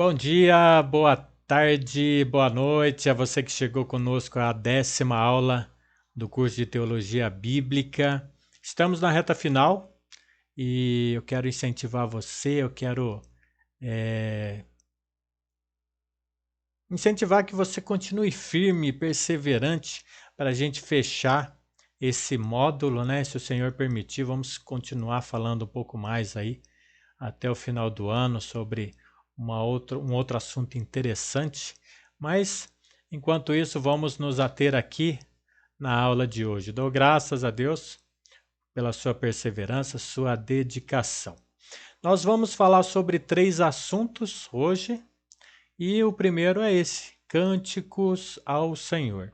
Bom dia, boa tarde, boa noite a você que chegou conosco à 10ª aula do curso de Teologia Bíblica. Estamos na reta final e eu quero incentivar você, eu quero incentivar que você continue firme e perseverante para a gente fechar esse módulo, né? Se o Senhor permitir, vamos continuar falando um pouco mais aí até o final do ano sobre um outro assunto interessante, mas enquanto isso vamos nos ater aqui na aula de hoje. Dou graças a Deus pela sua perseverança, sua dedicação. Nós vamos falar sobre 3 assuntos hoje e o primeiro é esse: cânticos ao Senhor.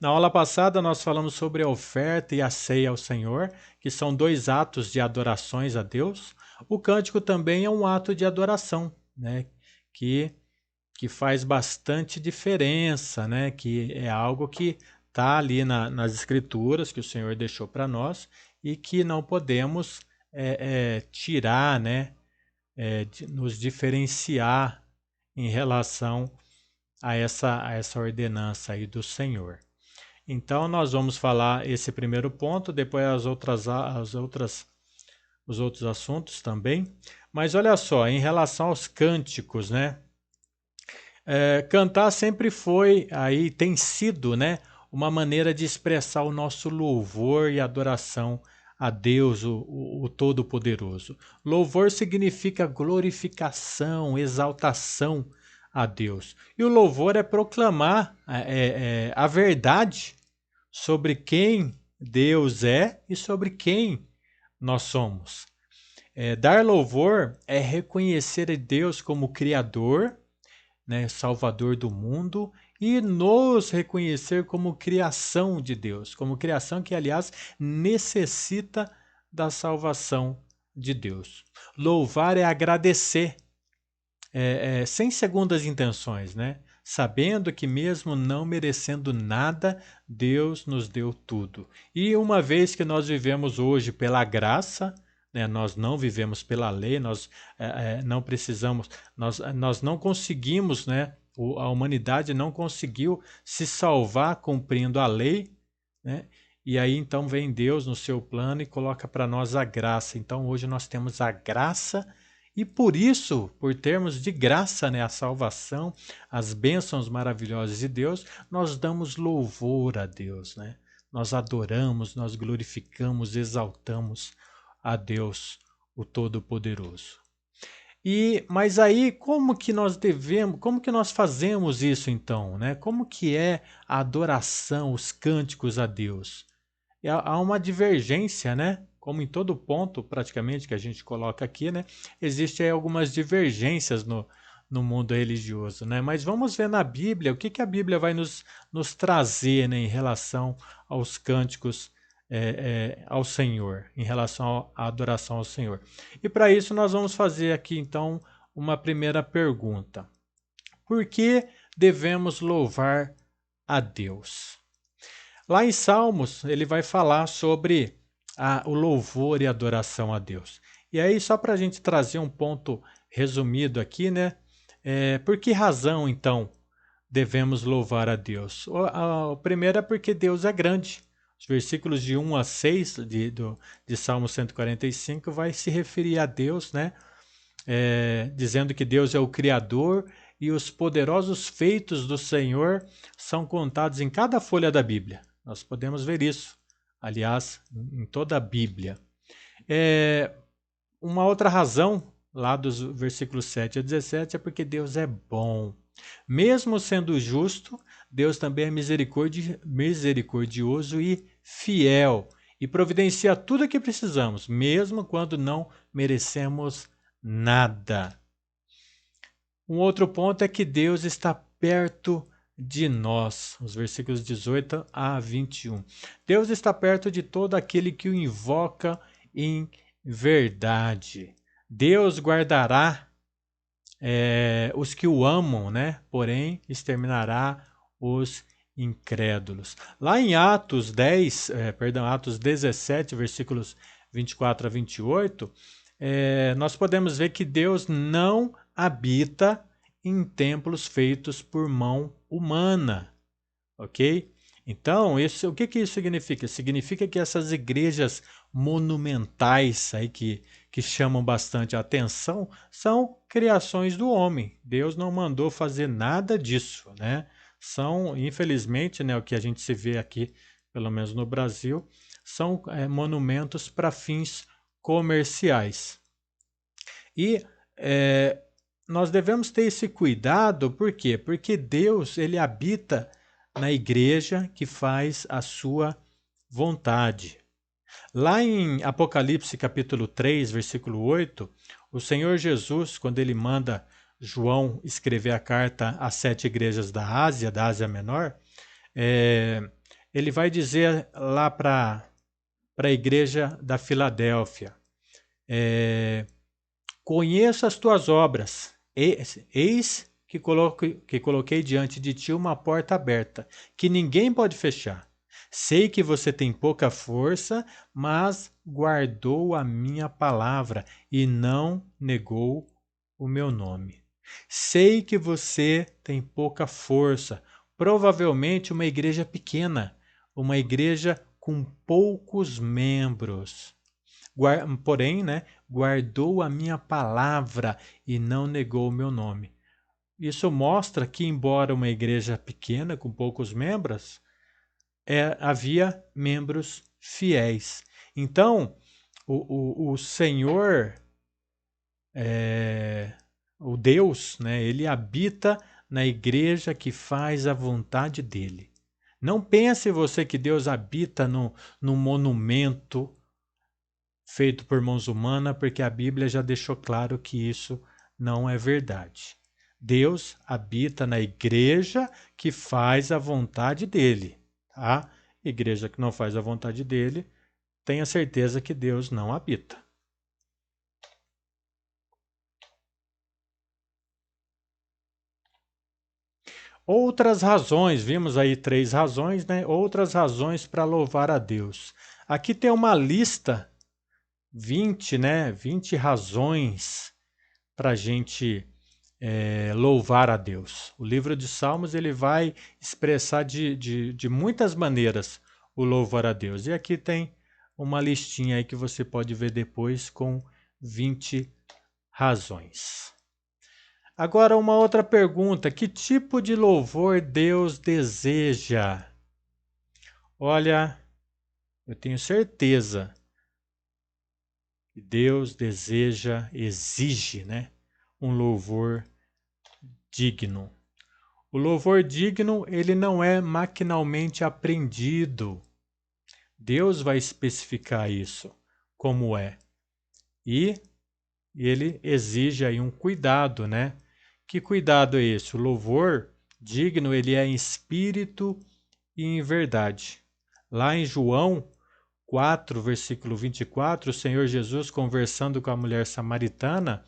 Na aula passada nós falamos sobre a oferta e a ceia ao Senhor, que são 2 atos de adorações a Deus. O cântico também é um ato de adoração, né? Que, que faz bastante diferença, né? Que é algo que está ali nas Escrituras que o Senhor deixou para nós e que não podemos tirar, né? Nos diferenciar em relação a essa ordenança aí do Senhor. Então, nós vamos falar esse primeiro ponto, depois os outros assuntos também. Mas olha só, em relação aos cânticos, né? Cantar sempre foi, aí tem sido, né? Uma maneira de expressar o nosso louvor e adoração a Deus, o Todo-Poderoso. Louvor significa glorificação, exaltação a Deus. E o louvor é proclamar a verdade sobre quem Deus é e sobre quem nós somos. Dar louvor é reconhecer a Deus como Criador, né, Salvador do mundo, e nos reconhecer como criação de Deus, como criação que, aliás, necessita da salvação de Deus. Louvar é agradecer, sem segundas intenções, né? Sabendo que mesmo não merecendo nada, Deus nos deu tudo. E uma vez que nós vivemos hoje pela graça, né, nós não vivemos pela lei, nós não precisamos, nós não conseguimos, né, a humanidade não conseguiu se salvar cumprindo a lei, né? E aí então vem Deus no seu plano e coloca para nós a graça. Então hoje nós temos a graça e por isso, por termos de graça, né, a salvação, as bênçãos maravilhosas de Deus, nós damos louvor a Deus, né? Nós adoramos, nós glorificamos, exaltamos a Deus, o Todo-Poderoso. Mas aí como que nós fazemos isso então, né? Como que é a adoração, os cânticos a Deus? E há uma divergência, né? Como em todo ponto, praticamente, que a gente coloca aqui, né? Existem algumas divergências no mundo religioso, né? Mas vamos ver na Bíblia, o que a Bíblia vai nos trazer, né, em relação aos cânticos ao Senhor, em relação à adoração ao Senhor. E para isso nós vamos fazer aqui, então, uma primeira pergunta. Por que devemos louvar a Deus? Lá em Salmos, ele vai falar sobre o louvor e adoração a Deus. E aí, só para a gente trazer um ponto resumido aqui, né? Por que razão, então, devemos louvar a Deus? O primeiro é porque Deus é grande. Os versículos de 1 a 6 de Salmo 145 vai se referir a Deus, né? Dizendo que Deus é o Criador e os poderosos feitos do Senhor são contados em cada folha da Bíblia. Nós podemos ver isso, aliás, em toda a Bíblia. Uma outra razão, lá dos versículos 7 a 17, é porque Deus é bom. Mesmo sendo justo, Deus também é misericordioso e fiel e providencia tudo o que precisamos, mesmo quando não merecemos nada. Um outro ponto é que Deus está perto de nós, os versículos 18 a 21. Deus está perto de todo aquele que o invoca em verdade. Deus guardará os que o amam, né? Porém, exterminará os incrédulos. Lá em Atos 17, versículos 24 a 28, nós podemos ver que Deus não habita em templos feitos por mão humana, ok? Então, o que isso significa? Significa que essas igrejas monumentais aí que chamam bastante a atenção são criações do homem. Deus não mandou fazer nada disso, né? São, infelizmente, né, o que a gente se vê aqui, pelo menos no Brasil, são monumentos para fins comerciais. E nós devemos ter esse cuidado, por quê? Porque Deus, ele habita na igreja que faz a sua vontade. Lá em Apocalipse capítulo 3, versículo 8, o Senhor Jesus, quando ele manda João escrever a carta às 7 igrejas da Ásia Menor, ele vai dizer lá para a igreja da Filadélfia, conheço as tuas obras, eis que coloquei diante de ti uma porta aberta, que ninguém pode fechar. Sei que você tem pouca força, mas guardou a minha palavra e não negou o meu nome. Sei que você tem pouca força, provavelmente uma igreja pequena, uma igreja com poucos membros. Porém, né, guardou a minha palavra e não negou o meu nome. Isso mostra que, embora uma igreja pequena, com poucos membros, havia membros fiéis. Então, o Senhor, o Deus, né, ele habita na igreja que faz a vontade dele. Não pense você que Deus habita num monumento feito por mãos humanas, porque a Bíblia já deixou claro que isso não é verdade. Deus habita na igreja que faz a vontade dele, tá? Igreja que não faz a vontade dele, tenha certeza que Deus não habita. Outras razões, vimos aí 3 razões, né? Outras razões para louvar a Deus. Aqui tem uma lista, 20, né? 20 razões para a gente louvar a Deus. O livro de Salmos ele vai expressar de muitas maneiras o louvor a Deus. E aqui tem uma listinha aí que você pode ver depois com 20 razões. Agora uma outra pergunta, que tipo de louvor Deus deseja? Olha, eu tenho certeza que Deus deseja, exige, né, um louvor digno. O louvor digno, ele não é maquinalmente aprendido. Deus vai especificar isso, como é. E ele exige aí um cuidado, né? Que cuidado é esse? O louvor digno, ele é em espírito e em verdade. Lá em João 4, versículo 24, o Senhor Jesus conversando com a mulher samaritana,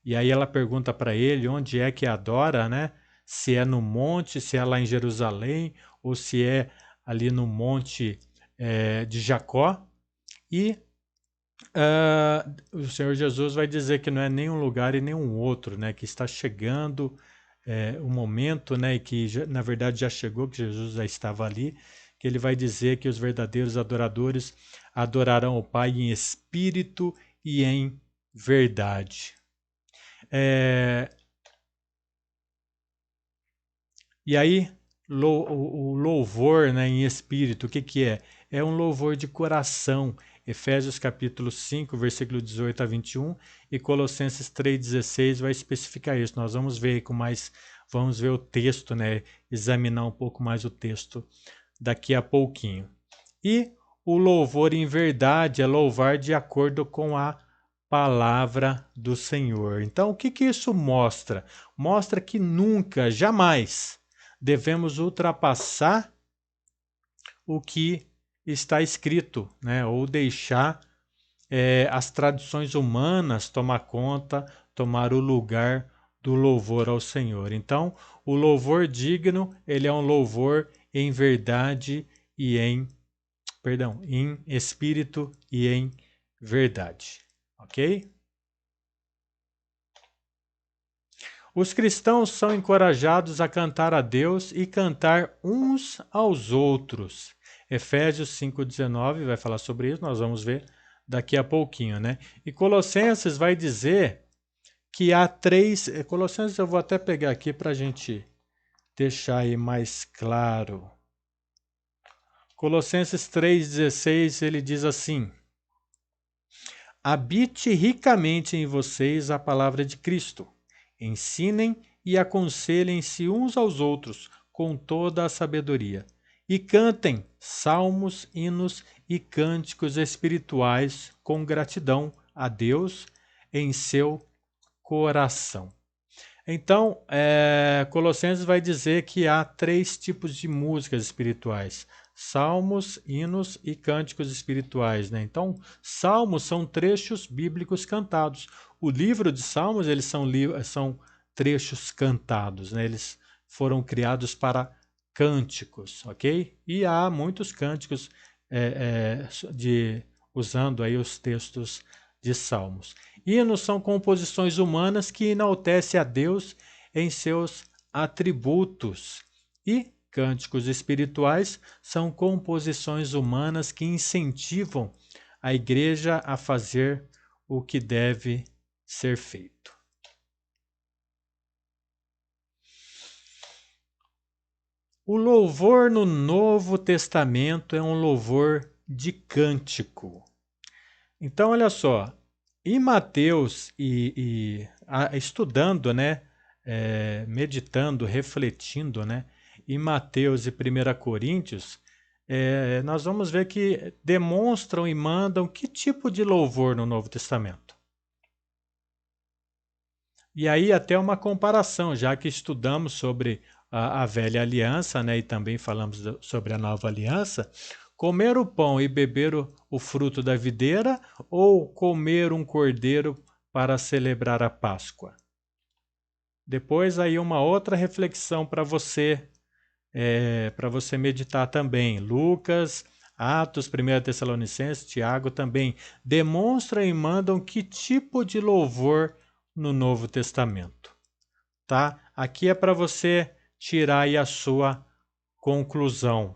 e aí ela pergunta para ele onde é que adora, né? Se é no monte, se é lá em Jerusalém, ou se é ali no monte de Jacó. E o Senhor Jesus vai dizer que não é nenhum lugar e nenhum outro, né? Que está chegando o momento, né? E que na verdade já chegou, que Jesus já estava ali, que ele vai dizer que os verdadeiros adoradores adorarão o Pai em espírito e em verdade. E aí, o louvor, né, em espírito, o que que é? É um louvor de coração. Efésios capítulo 5, versículo 18 a 21 e Colossenses 3,16 vai especificar isso. Nós vamos ver com mais, vamos ver o texto, né, examinar um pouco mais o texto daqui a pouquinho. E o louvor em verdade é louvar de acordo com a palavra do Senhor. Então, o que que isso mostra? Mostra que nunca, jamais devemos ultrapassar o que está escrito, né? Ou deixar as tradições humanas tomar conta, tomar o lugar do louvor ao Senhor. Então, o louvor digno, ele é um louvor em verdade e em espírito e em verdade. Ok? Os cristãos são encorajados a cantar a Deus e cantar uns aos outros. Efésios 5,19 vai falar sobre isso, nós vamos ver daqui a pouquinho, né? E Colossenses vai dizer que há três... Colossenses eu vou até pegar aqui para a gente deixar aí mais claro. Colossenses 3,16, ele diz assim: habite ricamente em vocês a palavra de Cristo. Ensinem e aconselhem-se uns aos outros com toda a sabedoria. E cantem salmos, hinos e cânticos espirituais com gratidão a Deus em seu coração. Então, Colossenses vai dizer que há três tipos de músicas espirituais: salmos, hinos e cânticos espirituais, né? Então, salmos são trechos bíblicos cantados. O livro de Salmos, eles são trechos cantados, né? Eles foram criados para cânticos, ok? E há muitos cânticos usando aí os textos de Salmos. Hinos são composições humanas que enaltecem a Deus em seus atributos. E cânticos espirituais são composições humanas que incentivam a igreja a fazer o que deve ser feito. O louvor no Novo Testamento é um louvor de cântico. Então, olha só, em Mateus estudando, né, meditando, refletindo, né, em Mateus e 1 Coríntios, nós vamos ver que demonstram e mandam que tipo de louvor no Novo Testamento. E aí até uma comparação, já que estudamos sobre a velha aliança, né, e também falamos sobre a nova aliança, comer o pão e beber o fruto da videira ou comer um cordeiro para celebrar a Páscoa? Depois aí uma outra reflexão para você meditar também. Lucas, Atos, 1 Tessalonicenses, Tiago também demonstram e mandam que tipo de louvor no Novo Testamento. Tá? Aqui é para você tirar aí a sua conclusão,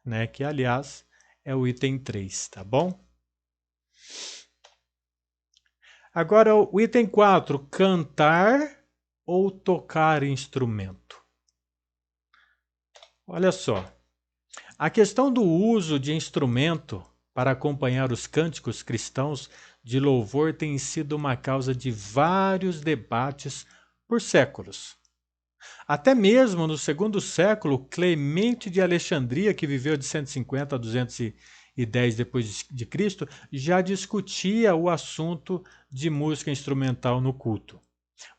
né? Que aliás é o item 3, tá bom? Agora o item 4, cantar ou tocar instrumento. Olha só, a questão do uso de instrumento para acompanhar os cânticos cristãos de louvor tem sido uma causa de vários debates por séculos. Até mesmo no segundo século, Clemente de Alexandria, que viveu de 150 a 210 depois de Cristo, já discutia o assunto de música instrumental no culto.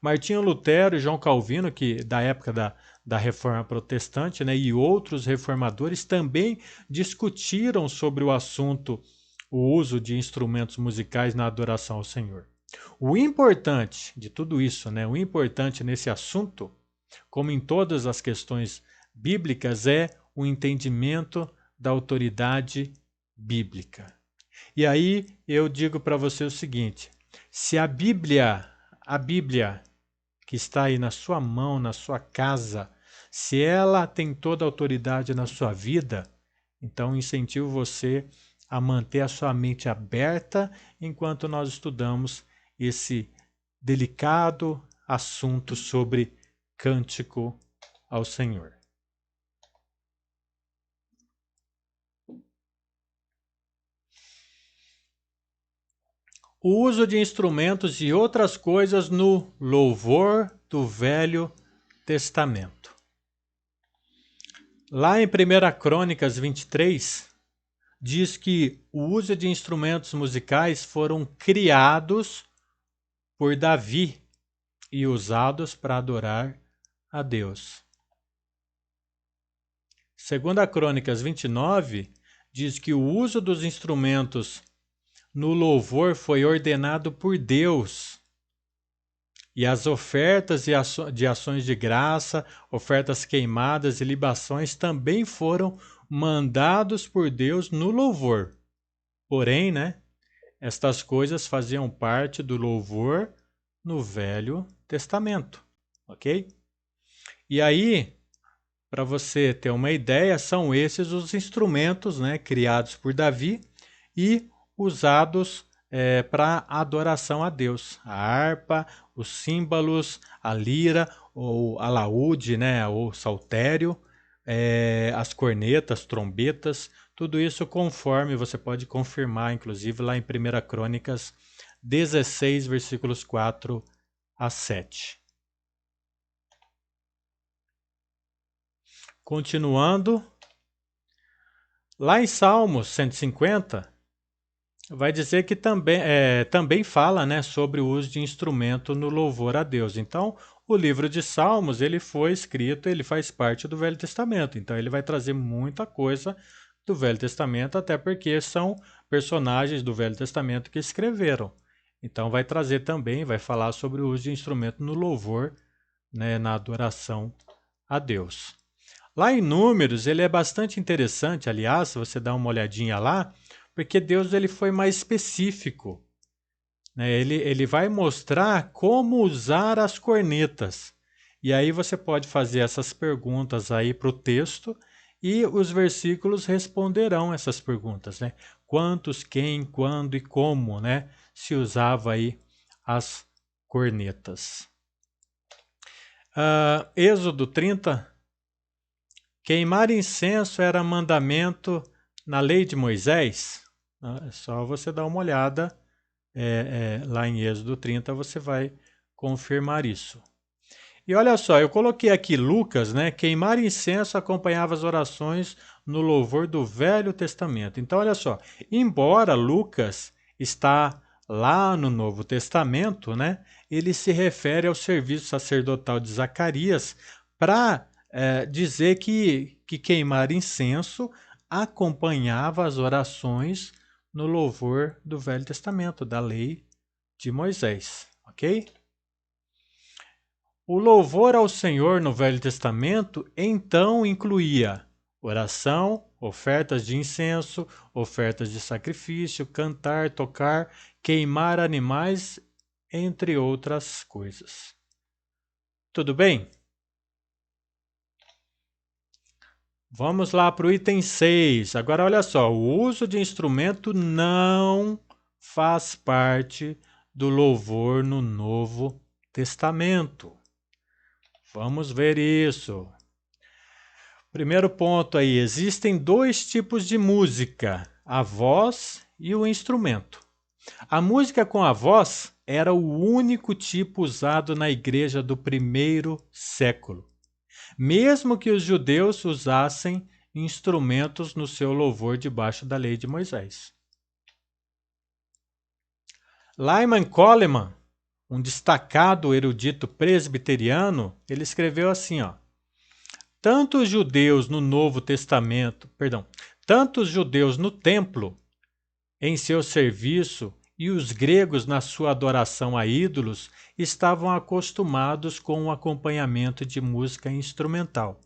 Martinho Lutero e João Calvino, que da época da Reforma Protestante, né, e outros reformadores também discutiram sobre o assunto, o uso de instrumentos musicais na adoração ao Senhor. O importante de tudo isso, né, o importante nesse assunto, como em todas as questões bíblicas, é o entendimento da autoridade bíblica. E aí eu digo para você o seguinte: se a Bíblia que está aí na sua mão, na sua casa, se ela tem toda a autoridade na sua vida, então incentivo você a manter a sua mente aberta enquanto nós estudamos esse delicado assunto sobre cântico ao Senhor. O uso de instrumentos e outras coisas no louvor do Velho Testamento. Lá em 1 Crônicas 23, diz que o uso de instrumentos musicais foram criados por Davi e usados para adorar a Deus. 2 Crônicas 29 diz que o uso dos instrumentos no louvor foi ordenado por Deus. E as ofertas de ações de graça, ofertas queimadas e libações também foram mandados por Deus no louvor. Porém, né, estas coisas faziam parte do louvor no Velho Testamento. ok? E aí, para você ter uma ideia, são esses os instrumentos, né, criados por Davi e usados para adoração a Deus. A harpa, os símbolos, a lira, ou alaúde, né, ou saltério, as cornetas, trombetas, tudo isso conforme você pode confirmar, inclusive lá em 1 Crônicas 16, versículos 4 a 7. Continuando, lá em Salmos 150, vai dizer que também fala, né, sobre o uso de instrumento no louvor a Deus. Então, o livro de Salmos, ele foi escrito, ele faz parte do Velho Testamento. Então, ele vai trazer muita coisa do Velho Testamento, até porque são personagens do Velho Testamento que escreveram. Então, vai trazer também, vai falar sobre o uso de instrumento no louvor, né, na adoração a Deus. Lá em Números, ele é bastante interessante, aliás, se você dá uma olhadinha lá, porque Deus ele foi mais específico, né? Ele vai mostrar como usar as cornetas. E aí você pode fazer essas perguntas aí para o texto e os versículos responderão essas perguntas, né? Quantos, quem, quando e como, né? Se usava aí as cornetas. Êxodo 30. Queimar incenso era mandamento na lei de Moisés? É só você dar uma olhada lá em Êxodo 30, você vai confirmar isso. E olha só, eu coloquei aqui Lucas, né? Queimar incenso acompanhava as orações no louvor do Velho Testamento. Então, olha só, embora Lucas está lá no Novo Testamento, né? Ele se refere ao serviço sacerdotal de Zacarias para dizer que queimar incenso acompanhava as orações no louvor do Velho Testamento, da lei de Moisés, ok? O louvor ao Senhor no Velho Testamento então incluía oração, ofertas de incenso, ofertas de sacrifício, cantar, tocar, queimar animais, entre outras coisas. Tudo bem? Vamos lá para o item 6. Agora, olha só, o uso de instrumento não faz parte do louvor no Novo Testamento. Vamos ver isso. Primeiro ponto aí, existem dois tipos de música, a voz e o instrumento. A música com a voz era o único tipo usado na igreja do primeiro século, mesmo que os judeus usassem instrumentos no seu louvor debaixo da lei de Moisés. Lyman Coleman, um destacado erudito presbiteriano, ele escreveu assim, ó: tanto os judeus no Novo Testamento, tanto os judeus no templo, em seu serviço, e os gregos na sua adoração a ídolos, estavam acostumados com o acompanhamento de música instrumental.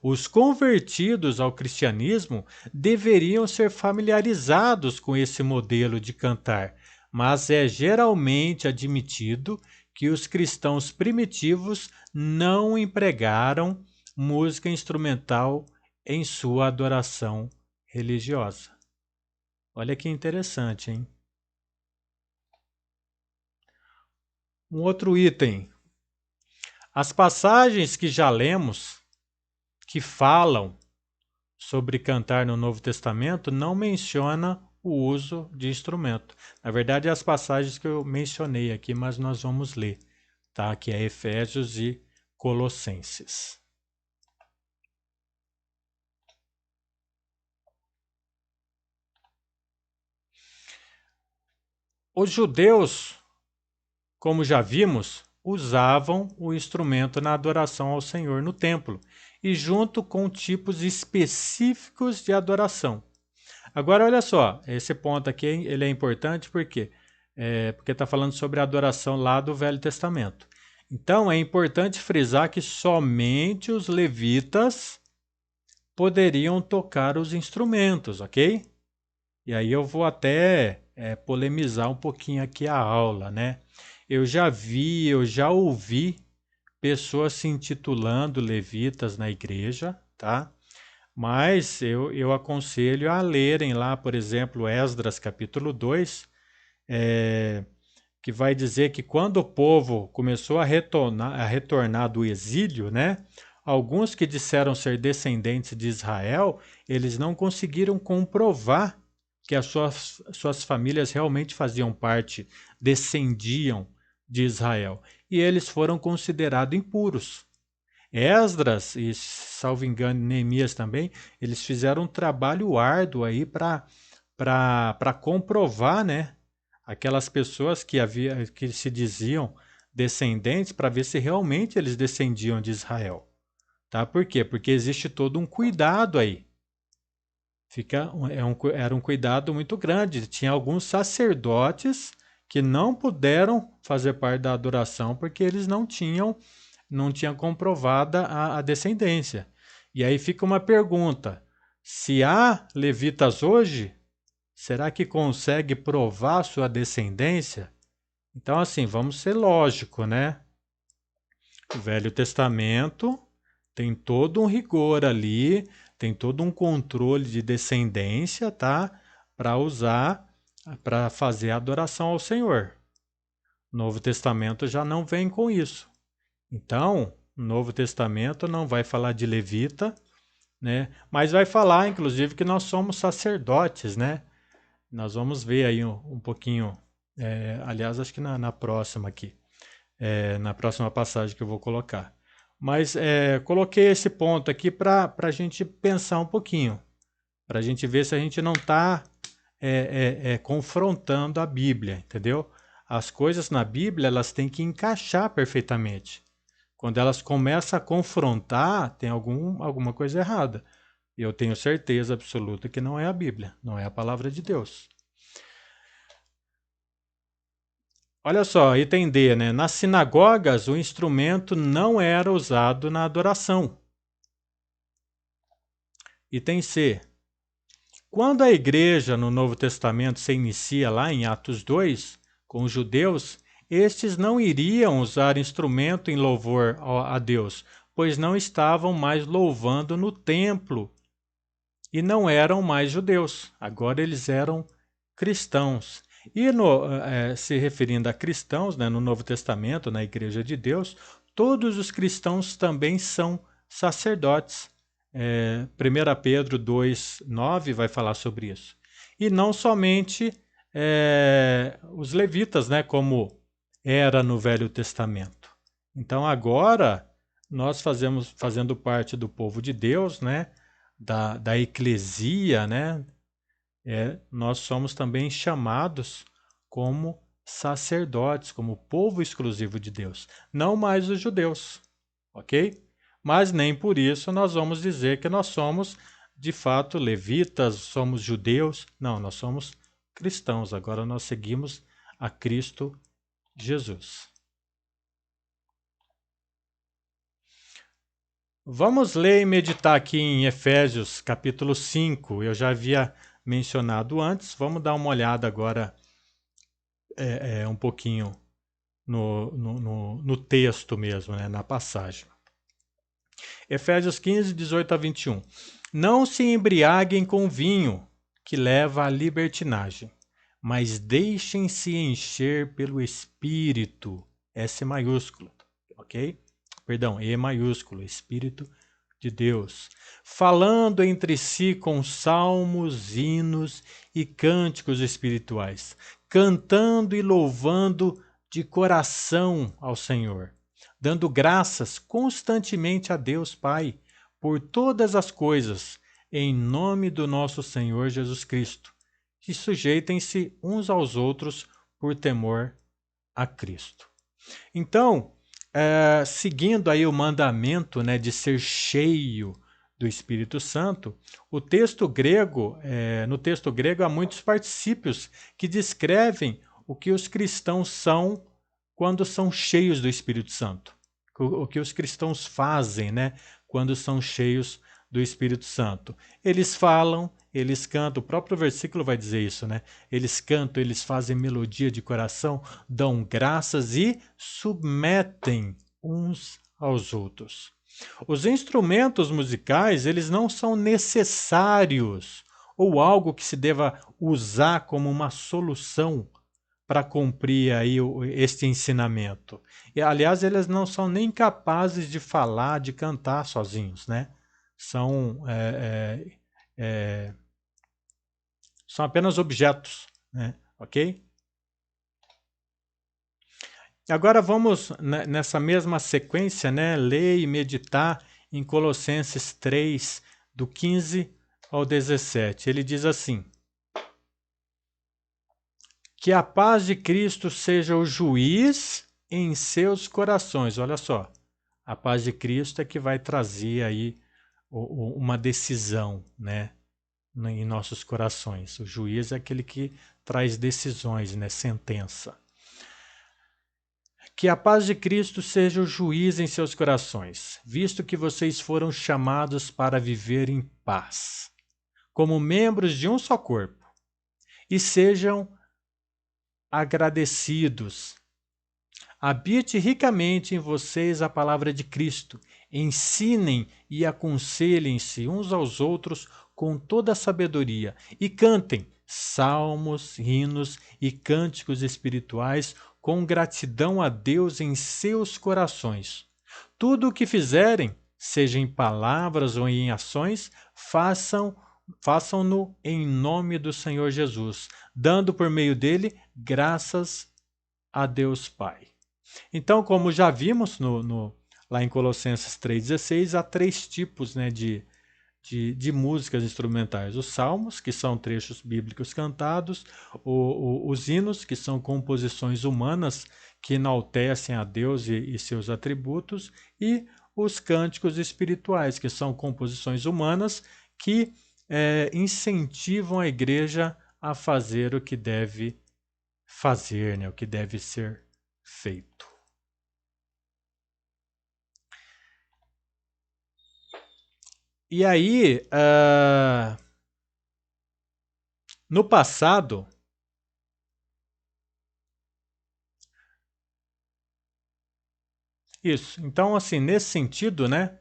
Os convertidos ao cristianismo deveriam ser familiarizados com esse modelo de cantar, mas é geralmente admitido que os cristãos primitivos não empregaram música instrumental em sua adoração religiosa. Olha que interessante, hein? Um outro item. As passagens que já lemos, que falam sobre cantar no Novo Testamento, não mencionam o uso de instrumento. Na verdade, as passagens que eu mencionei aqui, mas nós vamos ler, tá? Que é Efésios e Colossenses. Os judeus, como já vimos, usavam o instrumento na adoração ao Senhor no templo e junto com tipos específicos de adoração. Agora, olha só, esse ponto aqui ele é importante porque está falando sobre a adoração lá do Velho Testamento. Então, é importante frisar que somente os levitas poderiam tocar os instrumentos, ok? E aí eu vou até polemizar um pouquinho aqui a aula, né? Eu já ouvi pessoas se intitulando levitas na igreja, tá? Mas eu aconselho a lerem lá, por exemplo, Esdras capítulo 2, que vai dizer que quando o povo começou a retornar do exílio, né? Alguns que disseram ser descendentes de Israel, eles não conseguiram comprovar que as suas famílias realmente faziam parte, descendiam de Israel. E eles foram considerados impuros. Esdras e, salvo engano, Neemias também, eles fizeram um trabalho árduo aí para comprovar, né, aquelas pessoas que se diziam descendentes, para ver se realmente eles descendiam de Israel. Tá? Por quê? Porque existe todo um cuidado aí. Era um cuidado muito grande. Tinha alguns sacerdotes que não puderam fazer parte da adoração porque eles não tinham comprovada a descendência. E aí fica uma pergunta: se há levitas hoje, será que consegue provar sua descendência? Então, assim, vamos ser lógico, né? O Velho Testamento tem todo um rigor ali, tem todo um controle de descendência, tá? Para usar, para fazer a adoração ao Senhor. O Novo Testamento já não vem com isso. Então, o Novo Testamento não vai falar de levita, né? Mas vai falar, inclusive, que nós somos sacerdotes, né? Nós vamos ver aí um pouquinho, aliás, acho que na próxima aqui, na próxima passagem que eu vou colocar. Mas coloquei esse ponto aqui para a gente pensar um pouquinho, para a gente ver se a gente não está confrontando a Bíblia, entendeu? As coisas na Bíblia, elas têm que encaixar perfeitamente. Quando elas começam a confrontar, tem alguma coisa errada. E eu tenho certeza absoluta que não é a Bíblia, não é a palavra de Deus. Olha só, item D, né? Nas sinagogas, o instrumento não era usado na adoração. Item C. Quando a igreja no Novo Testamento se inicia lá em Atos 2, com os judeus, estes não iriam usar instrumento em louvor a Deus, pois não estavam mais louvando no templo e não eram mais judeus. Agora eles eram cristãos. E se referindo a cristãos, né, no Novo Testamento, na Igreja de Deus, todos os cristãos também são sacerdotes. 1 Pedro 2,9 vai falar sobre isso. E não somente os levitas, né, como era no Velho Testamento. Então agora nós fazendo parte do povo de Deus, né, da eclesia, né, nós somos também chamados como sacerdotes, como povo exclusivo de Deus, não mais os judeus, ok? Mas nem por isso nós vamos dizer que nós somos, de fato, levitas, somos judeus. Não, nós somos cristãos. Agora nós seguimos a Cristo Jesus. Vamos ler e meditar aqui em Efésios capítulo 5. Eu já havia mencionado antes. Vamos dar uma olhada agora um pouquinho no texto mesmo, né, na passagem. Efésios 15, 18 a 21. Não se embriaguem com vinho, que leva à libertinagem, mas deixem-se encher pelo Espírito, S maiúsculo, ok? Perdão, E maiúsculo, Espírito de Deus, falando entre si com salmos, hinos e cânticos espirituais, cantando e louvando de coração ao Senhor, dando graças constantemente a Deus Pai por todas as coisas, em nome do nosso Senhor Jesus Cristo, e sujeitem-se uns aos outros por temor a Cristo. Então, seguindo aí o mandamento, né, de ser cheio do Espírito Santo, no texto grego há muitos particípios que descrevem o que os cristãos são quando são cheios do Espírito Santo. O que os cristãos fazem, né, quando são cheios do Espírito Santo. Eles falam, eles cantam, o próprio versículo vai dizer isso, né? Eles cantam, eles fazem melodia de coração, dão graças e submetem uns aos outros. Os instrumentos musicais, eles não são necessários ou algo que se deva usar como uma solução para cumprir aí este ensinamento. E, aliás, eles não são nem capazes de falar, de cantar sozinhos, né? São, são apenas objetos, né? Ok? Agora vamos nessa mesma sequência, né, ler e meditar em Colossenses 3, do 15 ao 17. Ele diz assim: que a paz de Cristo seja o juiz em seus corações. Olha só, a paz de Cristo é que vai trazer aí uma decisão, né, em nossos corações. O juiz é aquele que traz decisões, né, sentença. Que a paz de Cristo seja o juiz em seus corações, visto que vocês foram chamados para viver em paz, como membros de um só corpo, e sejam agradecidos. Habite ricamente em vocês a palavra de Cristo. Ensinem e aconselhem-se uns aos outros com toda a sabedoria e cantem salmos, hinos e cânticos espirituais com gratidão a Deus em seus corações. Tudo o que fizerem, seja em palavras ou em ações, façam-no em nome do Senhor Jesus, dando por meio dele graças a Deus Pai. Então, como já vimos lá em Colossenses 3,16, há 3 tipos, né, de músicas instrumentais. Os salmos, que são trechos bíblicos cantados, os hinos, que são composições humanas que enaltecem a Deus e seus atributos, e os cânticos espirituais, que são composições humanas que incentivam a igreja a fazer o que deve fazer, né, o que deve ser feito. E aí, no passado, isso. Então, assim, nesse sentido, né,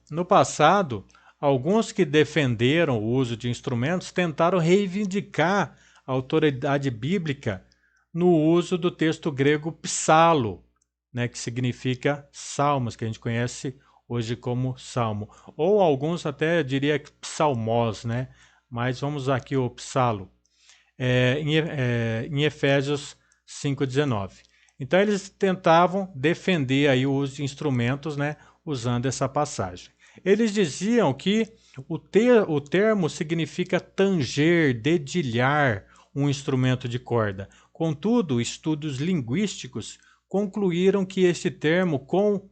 no passado, alguns que defenderam o uso de instrumentos tentaram reivindicar a autoridade bíblica no uso do texto grego psalo, né, que significa salmos, que a gente conhece hoje como salmo. Ou alguns até diria que psalmos, né? Mas vamos usar aqui o psalo, em Efésios 5,19. Então eles tentavam defender aí o uso de instrumentos, né, usando essa passagem. Eles diziam que o termo significa tanger, dedilhar um instrumento de corda. Contudo, estudos linguísticos concluíram que este termo, como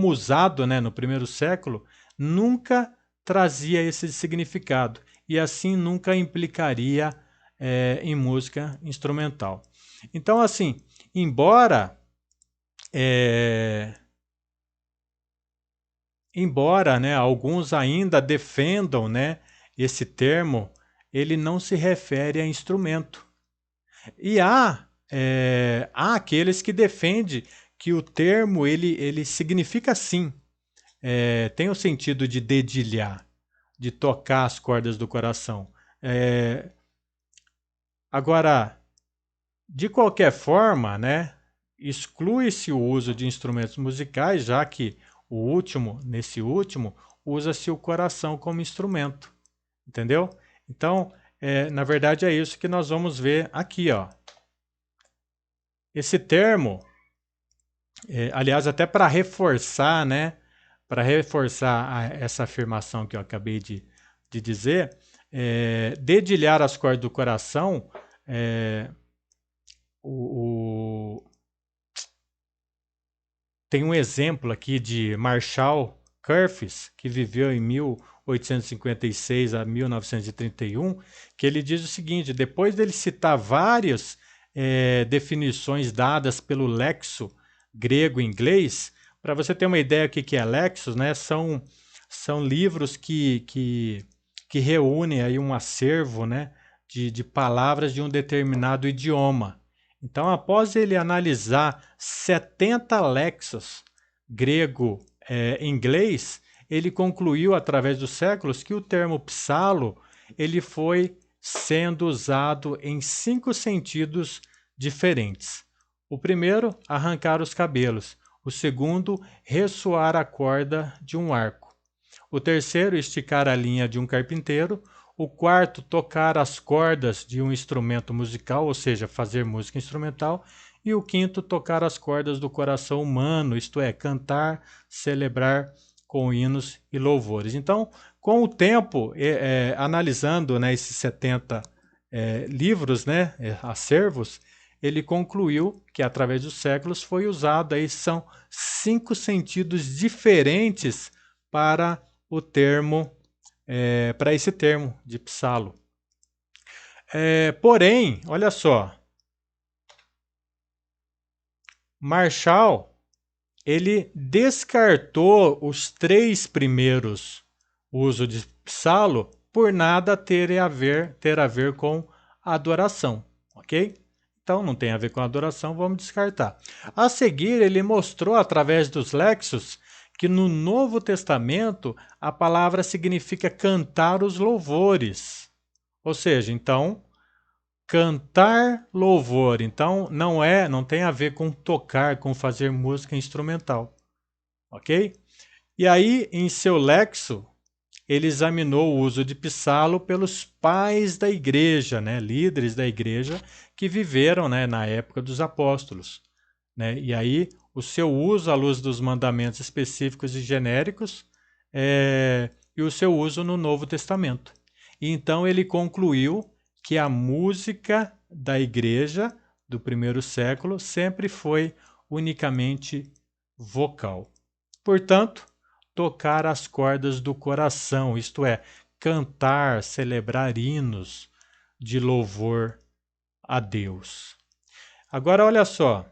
usado, né, no primeiro século, nunca trazia esse significado e assim nunca implicaria em música instrumental. Então, assim, embora né, alguns ainda defendam, né, esse termo, ele não se refere a instrumento. E há aqueles que defendem que o termo ele significa sim, tem o sentido de dedilhar, de tocar as cordas do coração. Agora, de qualquer forma, né, exclui-se o uso de instrumentos musicais, já que nesse último, usa-se o coração como instrumento, entendeu? Então, na verdade é isso que nós vamos ver aqui, ó. Esse termo, aliás, até para reforçar, né, essa afirmação que eu acabei de dizer, dedilhar as cordas do coração, tem um exemplo aqui de Marshall Curtis, que viveu em 1856 a 1931, que ele diz o seguinte: depois dele citar várias definições dadas pelo lexo grego e inglês, para você ter uma ideia do que é lexos, né, são livros que reúnem aí um acervo, né, de palavras de um determinado idioma. Então, após ele analisar 70 léxicos grego, inglês, ele concluiu através dos séculos que o termo psalo ele foi sendo usado em 5 sentidos diferentes. O primeiro, arrancar os cabelos. O segundo, ressoar a corda de um arco. O terceiro, esticar a linha de um carpinteiro. O quarto, tocar as cordas de um instrumento musical, ou seja, fazer música instrumental. E o quinto, tocar as cordas do coração humano, isto é, cantar, celebrar com hinos e louvores. Então, com o tempo, analisando, né, esses 70 livros, né, acervos, ele concluiu que através dos séculos foi usado, aí são 5 sentidos diferentes para o termo, para esse termo de psalo. Porém, olha só, Marshall ele descartou os 3 primeiros usos de psalo por nada ter a ver com adoração, ok? Então não tem a ver com adoração, vamos descartar. A seguir, ele mostrou através dos léxicos que no Novo Testamento a palavra significa cantar os louvores. Ou seja, então, cantar louvor, então não tem a ver com tocar, com fazer música instrumental. Ok? E aí, em seu lexo, ele examinou o uso de psalo pelos pais da igreja, né, líderes da igreja que viveram, né, na época dos apóstolos. Né? E aí, o seu uso à luz dos mandamentos específicos e genéricos e o seu uso no Novo Testamento. E então ele concluiu que a música da igreja do primeiro século sempre foi unicamente vocal. Portanto, tocar as cordas do coração, isto é, cantar, celebrar hinos de louvor a Deus. Agora, olha só,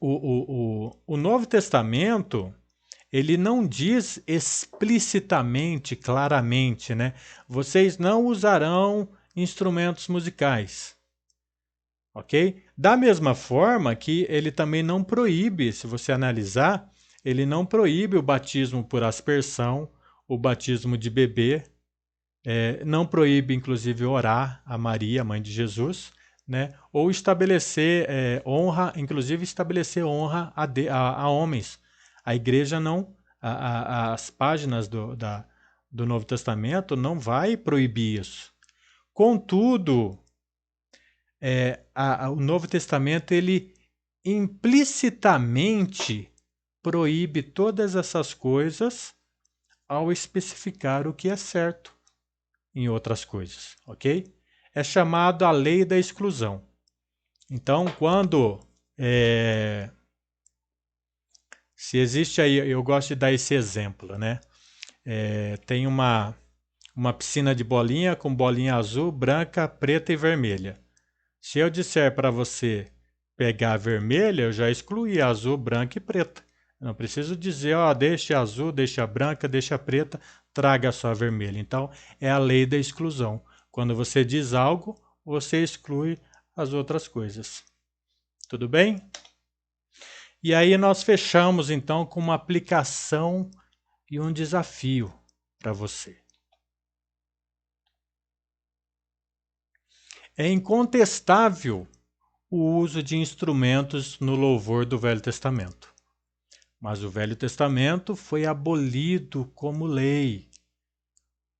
o Novo Testamento, ele não diz explicitamente, claramente, né? Vocês não usarão instrumentos musicais. Ok? Da mesma forma que ele também não proíbe, se você analisar, ele não proíbe o batismo por aspersão, o batismo de bebê, não proíbe, inclusive, orar a Maria, mãe de Jesus, né? Ou estabelecer honra, inclusive estabelecer honra a homens. A igreja não, as páginas do Novo Testamento não vai proibir isso. Contudo, o Novo Testamento ele implicitamente proíbe todas essas coisas ao especificar o que é certo em outras coisas, ok? É chamado a lei da exclusão. Então, quando se existe aí, eu gosto de dar esse exemplo, né? Tem uma piscina de bolinha com bolinha azul, branca, preta e vermelha. Se eu disser para você pegar a vermelha, eu já excluí a azul, branca e preta. Eu não preciso dizer, deixa a azul, deixa a branca, deixa a preta, traga só a vermelha. Então, é a lei da exclusão. Quando você diz algo, você exclui as outras coisas. Tudo bem? E aí nós fechamos, então, com uma aplicação e um desafio para você. É incontestável o uso de instrumentos no louvor do Velho Testamento. Mas o Velho Testamento foi abolido como lei,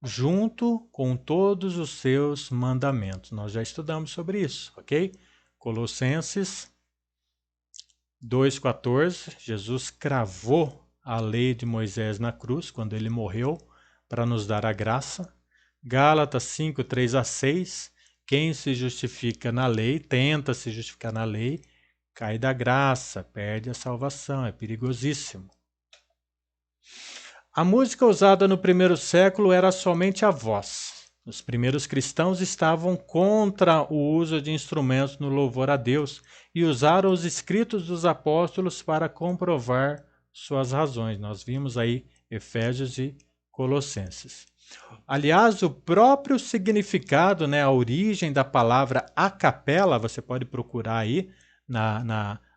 junto com todos os seus mandamentos. Nós já estudamos sobre isso, ok? Colossenses 2,14, Jesus cravou a lei de Moisés na cruz, quando ele morreu, para nos dar a graça. Gálatas 5, 3-6, quem se justifica na lei, tenta se justificar na lei, cai da graça, perde a salvação, é perigosíssimo. A música usada no primeiro século era somente a voz. Os primeiros cristãos estavam contra o uso de instrumentos no louvor a Deus e usaram os escritos dos apóstolos para comprovar suas razões. Nós vimos aí Efésios e Colossenses. Aliás, o próprio significado, né, a origem da palavra a capela, você pode procurar aí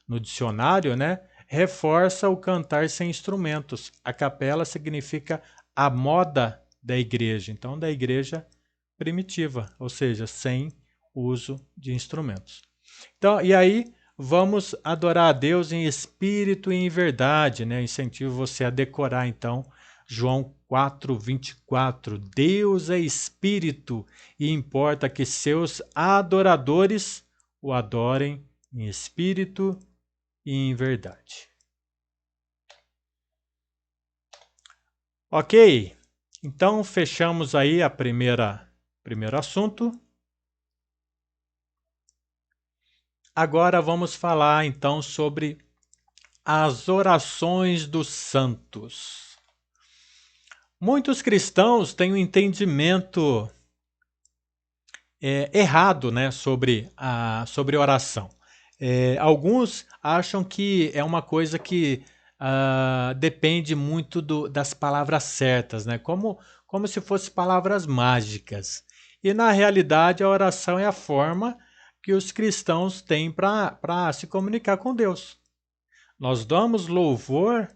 no dicionário, né, reforça o cantar sem instrumentos. A capela significa a moda da igreja, então da igreja primitiva, ou seja, sem uso de instrumentos. Então, e aí vamos adorar a Deus em espírito e em verdade, né? Eu incentivo você a decorar então João 4:24. Deus é espírito e importa que seus adoradores o adorem em espírito e em verdade. Ok, então fechamos aí a primeiro assunto. Agora vamos falar então sobre as orações dos santos. Muitos cristãos têm um entendimento errado, né, sobre oração. Alguns acham que é uma coisa que depende muito das palavras certas, né, como se fossem palavras mágicas. E na realidade a oração é a forma que os cristãos têm para se comunicar com Deus. Nós damos louvor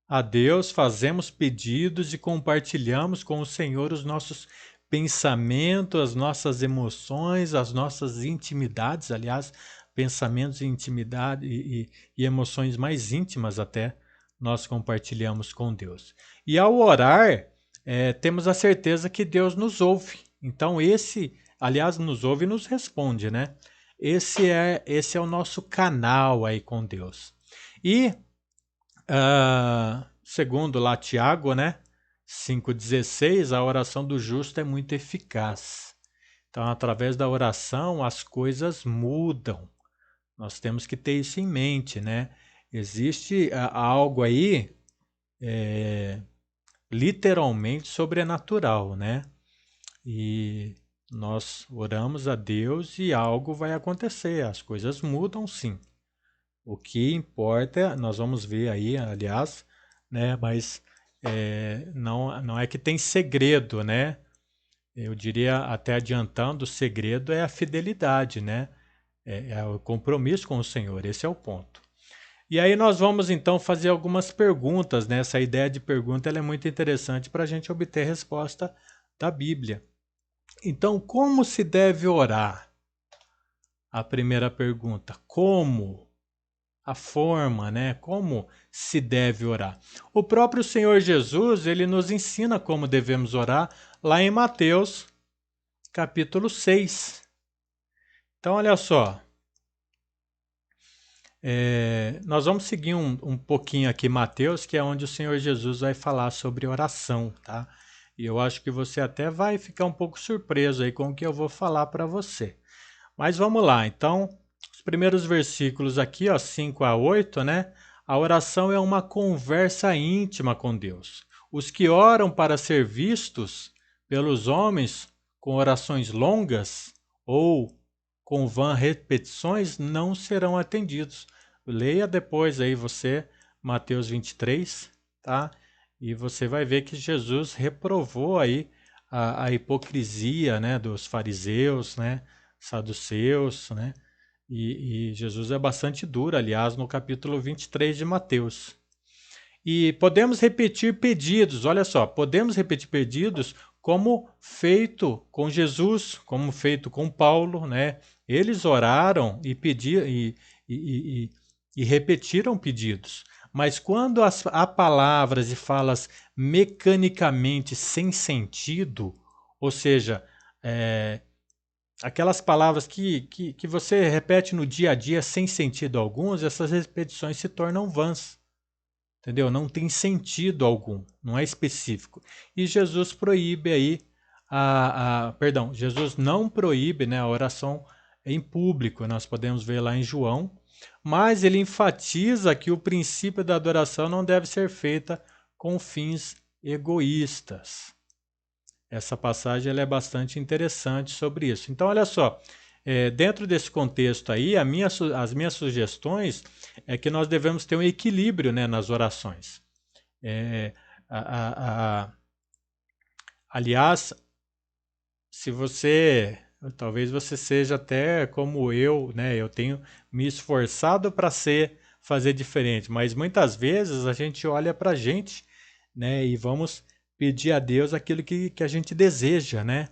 a Deus, fazemos pedidos e compartilhamos com o Senhor os nossos pensamentos, as nossas emoções, as nossas intimidades, aliás, pensamentos e intimidade e emoções mais íntimas até nós compartilhamos com Deus. E ao orar, temos a certeza que Deus nos ouve. Então aliás, nos ouve e nos responde, né? Esse é o nosso canal aí com Deus. E segundo lá Tiago, né, 5,16, a oração do justo é muito eficaz. Então, através da oração, as coisas mudam. Nós temos que ter isso em mente, né? Existe algo aí literalmente sobrenatural, né? E nós oramos a Deus e algo vai acontecer, as coisas mudam sim. O que importa, nós vamos ver aí, aliás, né? Mas não é que tem segredo, né? Eu diria, até adiantando, o segredo é a fidelidade, né? É o compromisso com o Senhor, esse é o ponto. E aí nós vamos então fazer algumas perguntas, né? Essa ideia de pergunta ela é muito interessante para a gente obter resposta da Bíblia. Então, como se deve orar? A primeira pergunta, como? A forma, né? Como se deve orar? O próprio Senhor Jesus, ele nos ensina como devemos orar lá em Mateus, capítulo 6. Então, olha só. Nós vamos seguir um pouquinho aqui Mateus, que é onde o Senhor Jesus vai falar sobre oração, tá? E eu acho que você até vai ficar um pouco surpreso aí com o que eu vou falar para você. Mas vamos lá, então, os primeiros versículos aqui, ó, 5-8, né? A oração é uma conversa íntima com Deus. Os que oram para ser vistos pelos homens com orações longas ou com vãs repetições não serão atendidos. Leia depois aí você, Mateus 23, tá? E você vai ver que Jesus reprovou aí a hipocrisia, né, dos fariseus, né, saduceus, né? E Jesus é bastante duro, aliás, no capítulo 23 de Mateus. E podemos repetir pedidos, olha só, podemos repetir pedidos como feito com Jesus, como feito com Paulo, né? Eles oraram e pediram e repetiram pedidos. Mas quando há palavras e falas mecanicamente sem sentido, ou seja, aquelas palavras que você repete no dia a dia sem sentido algum, essas repetições se tornam vãs. Entendeu? Não tem sentido algum, não é específico. E Jesus proíbe aí, perdão, Jesus não proíbe, né, a oração em público, nós podemos ver lá em João, mas ele enfatiza que o princípio da adoração não deve ser feita com fins egoístas. Essa passagem ela é bastante interessante sobre isso. Então, olha só, dentro desse contexto aí, as minhas sugestões é que nós devemos ter um equilíbrio, né, nas orações. Aliás, se você, talvez você seja até como eu, né? Eu tenho me esforçado para fazer diferente, mas muitas vezes a gente olha para a gente, né? E vamos pedir a Deus aquilo que a gente deseja, né?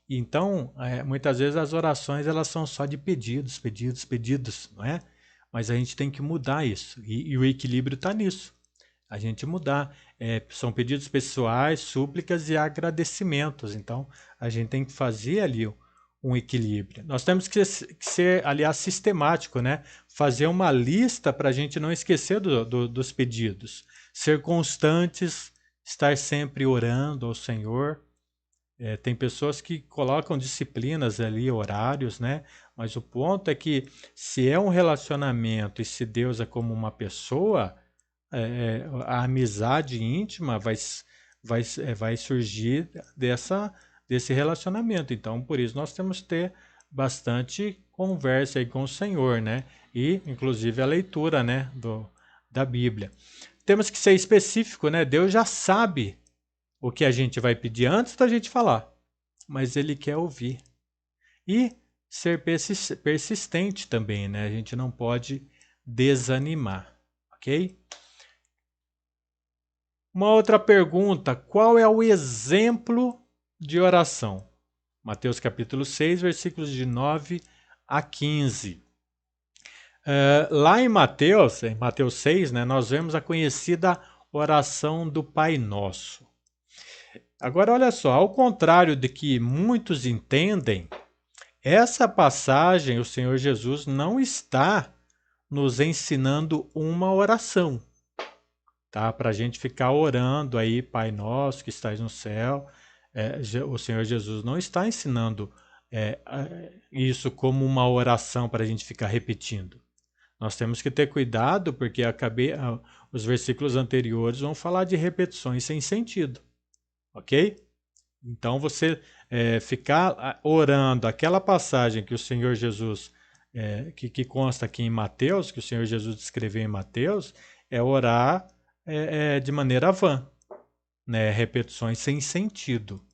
Então, muitas vezes as orações elas são só de pedidos, pedidos, pedidos, não é? Mas a gente tem que mudar isso e o equilíbrio está nisso. A gente mudar. São pedidos pessoais, súplicas e agradecimentos. Então, a gente tem que fazer ali um equilíbrio. Nós temos que ser, aliás, sistemático, né? Fazer uma lista para a gente não esquecer dos pedidos. Ser constantes, estar sempre orando ao Senhor. Tem pessoas que colocam disciplinas ali, horários, né? Mas o ponto é que se é um relacionamento e se Deus é como uma pessoa, a amizade íntima vai surgir desse relacionamento. Então, por isso, nós temos que ter bastante conversa aí com o Senhor, né? E, inclusive, a leitura, né, da Bíblia. Temos que ser específico, né? Deus já sabe o que a gente vai pedir antes da gente falar, mas Ele quer ouvir. E ser persistente também, né? A gente não pode desanimar, ok? Uma outra pergunta: qual é o exemplo de oração? Mateus capítulo 6, versículos de 9 a 15. Lá em Mateus 6, né, nós vemos a conhecida oração do Pai Nosso. Agora, olha só, ao contrário de que muitos entendem, essa passagem, o Senhor Jesus não está nos ensinando uma oração, tá? Para a gente ficar orando aí, Pai Nosso que estás no céu. O Senhor Jesus não está ensinando isso como uma oração para a gente ficar repetindo. Nós temos que ter cuidado porque os versículos anteriores vão falar de repetições sem sentido, ok? Então você ficar orando aquela passagem que o Senhor Jesus, que consta aqui em Mateus, que o Senhor Jesus descreveu em Mateus, é orar de maneira vã, né? Repetições sem sentido.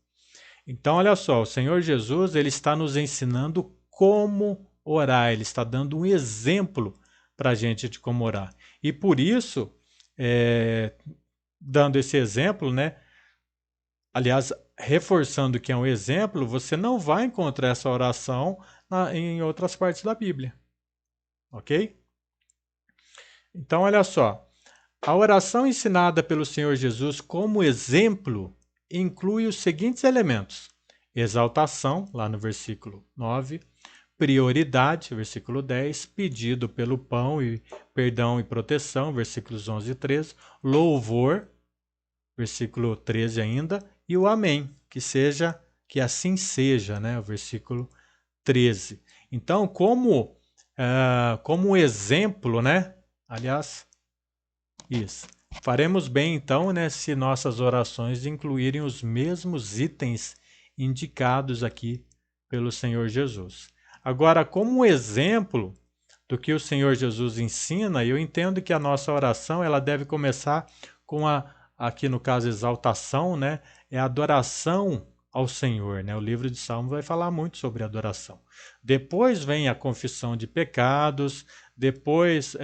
Então, olha só, o Senhor Jesus ele está nos ensinando como orar, ele está dando um exemplo para a gente de como orar. E por isso, dando esse exemplo, né? Aliás, reforçando que é um exemplo, você não vai encontrar essa oração em outras partes da Bíblia. Ok? Então, olha só. A oração ensinada pelo Senhor Jesus como exemplo inclui os seguintes elementos: exaltação, lá no versículo 9, prioridade, versículo 10, pedido pelo pão e perdão e proteção, versículos 11 e 13, louvor, versículo 13 ainda, e o amém, que assim seja, né? O versículo 13. Então, como um exemplo, né? Aliás, isso. Faremos bem, então, né, se nossas orações incluírem os mesmos itens indicados aqui pelo Senhor Jesus. Agora, como um exemplo do que o Senhor Jesus ensina, eu entendo que a nossa oração ela deve começar com aqui no caso, exaltação, né? É a adoração ao Senhor, né? O livro de Salmos vai falar muito sobre adoração. Depois vem a confissão de pecados, depois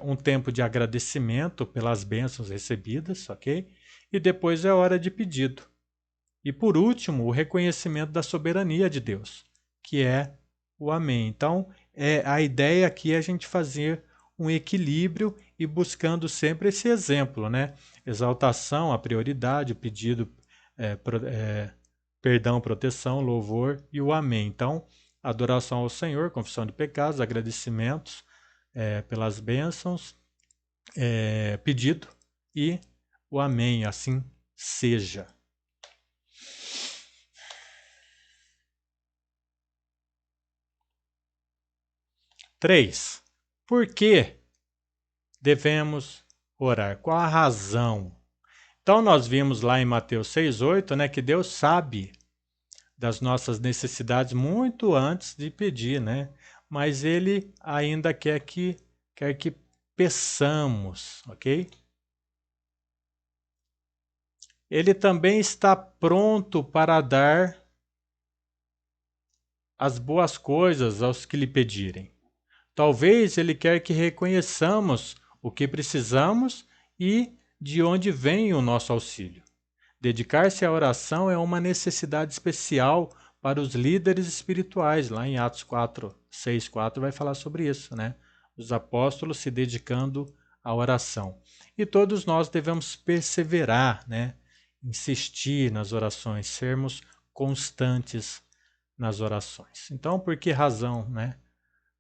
um tempo de agradecimento pelas bênçãos recebidas, ok? E depois é a hora de pedido. E por último, o reconhecimento da soberania de Deus, que é o amém. Então, a ideia aqui é a gente fazer um equilíbrio e buscando sempre esse exemplo, né? Exaltação, a prioridade, o pedido, perdão, proteção, louvor e o amém. Então, adoração ao Senhor, confissão de pecados, agradecimentos pelas bênçãos, pedido e o amém, assim seja. 3. Por que devemos orar? Qual a razão? Então, nós vimos lá em Mateus 6,8, né, que Deus sabe das nossas necessidades muito antes de pedir, né? Mas Ele ainda quer que peçamos, ok? ele também está pronto para dar as boas coisas aos que lhe pedirem. Talvez ele quer que reconheçamos o que precisamos e de onde vem o nosso auxílio. Dedicar-se à oração é uma necessidade especial para os líderes espirituais. Lá em Atos 4, 6, 4 vai falar sobre isso, né? Os apóstolos se dedicando à oração. E todos nós devemos perseverar, né? Insistir nas orações, sermos constantes nas orações. Então, por que razão, né?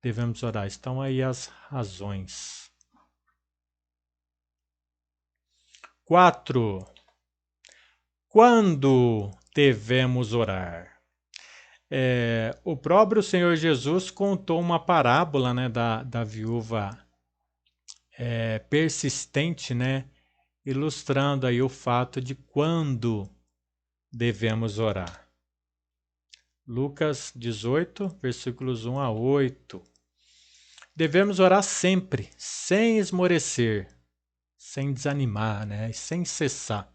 Devemos orar? Estão aí as razões. 4. Quando devemos orar? O próprio Senhor Jesus contou uma parábola, né, da viúva persistente, né, ilustrando aí o fato de quando devemos orar. Lucas 18, versículos 1 a 8. Devemos orar sempre, sem esmorecer, sem desanimar, né, sem cessar.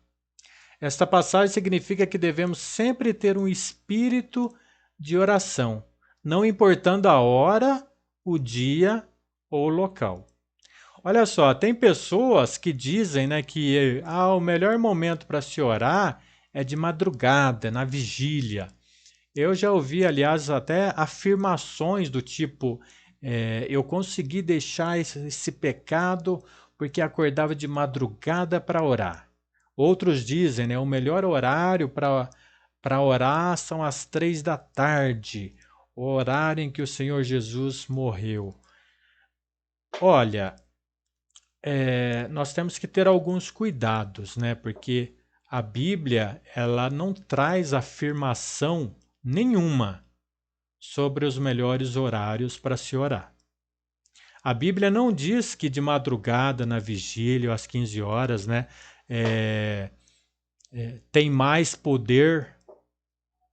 Esta passagem significa que devemos sempre ter um espírito de oração, não importando a hora, o dia ou o local. Olha só, tem pessoas que dizem, né, que o melhor momento para se orar é de madrugada, na vigília. Eu já ouvi, aliás, até afirmações do tipo: eu consegui deixar esse pecado porque acordava de madrugada para orar. Outros dizem, né, o melhor horário para orar são as 3 da tarde, o horário em que o Senhor Jesus morreu. Olha, nós temos que ter alguns cuidados, né? Porque a Bíblia ela não traz afirmação nenhuma sobre os melhores horários para se orar. A Bíblia não diz que de madrugada, na vigília, às 15 horas, né, tem mais poder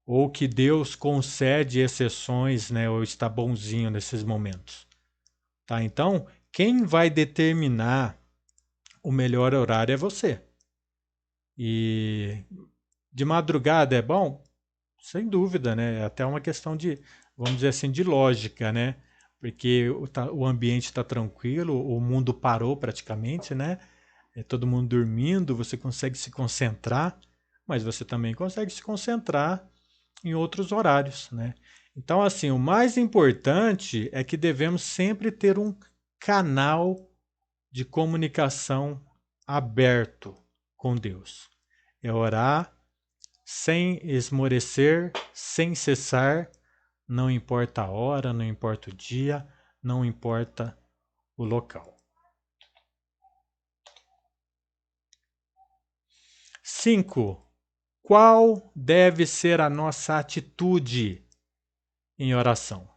ou que Deus concede exceções, né, ou está bonzinho nesses momentos. Tá? Então, quem vai determinar o melhor horário é você. E de madrugada é bom? Sem dúvida, né? É até uma questão de, vamos dizer assim, de lógica, né? Porque o ambiente está tranquilo, o mundo parou praticamente, né? Todo mundo dormindo, você consegue se concentrar, mas você também consegue se concentrar em outros horários, né? Então, assim, o mais importante é que devemos sempre ter um canal de comunicação aberto com Deus. É orar sem esmorecer, sem cessar, não importa a hora, não importa o dia, não importa o local. 5. Qual deve ser a nossa atitude em oração?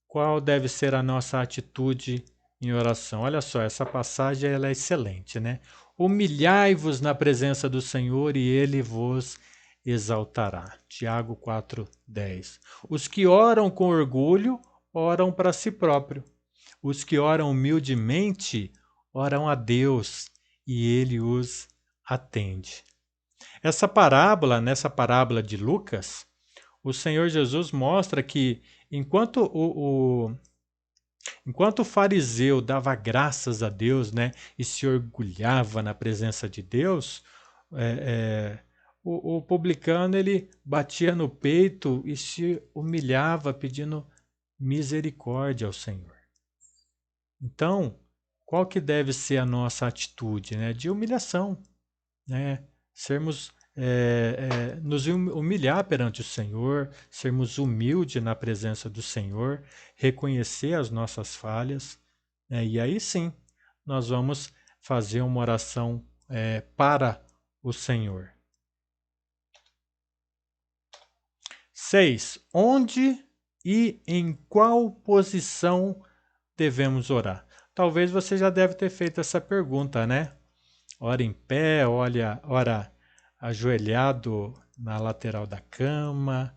Qual deve ser a nossa atitude em oração? Olha só, essa passagem ela é excelente, né? Humilhai-vos na presença do Senhor e Ele vos exaltará. Tiago 4:10. Os que oram com orgulho, oram para si próprio. Os que oram humildemente, oram a Deus e Ele os atende. Nessa parábola de Lucas, o Senhor Jesus mostra que enquanto enquanto o fariseu dava graças a Deus, né, e se orgulhava na presença de Deus, o publicano ele batia no peito e se humilhava pedindo misericórdia ao Senhor. Então, qual que deve ser a nossa atitude, né? De humilhação, né? Nos humilhar perante o Senhor, sermos humildes na presença do Senhor, reconhecer as nossas falhas, né? E aí sim, nós vamos fazer uma oração para o Senhor. 6. Onde e em qual posição devemos orar? Talvez você já deve ter feito essa pergunta, né? Ora em pé, ora ajoelhado na lateral da cama,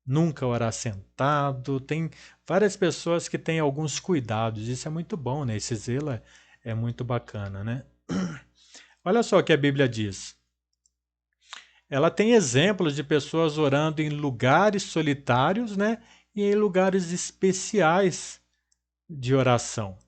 nunca orar sentado. Tem várias pessoas que têm alguns cuidados, isso é muito bom, né? Esse zelo é muito bacana, né? Olha só o que a Bíblia diz. Ela tem exemplos de pessoas orando em lugares solitários, né? E em lugares especiais de oração.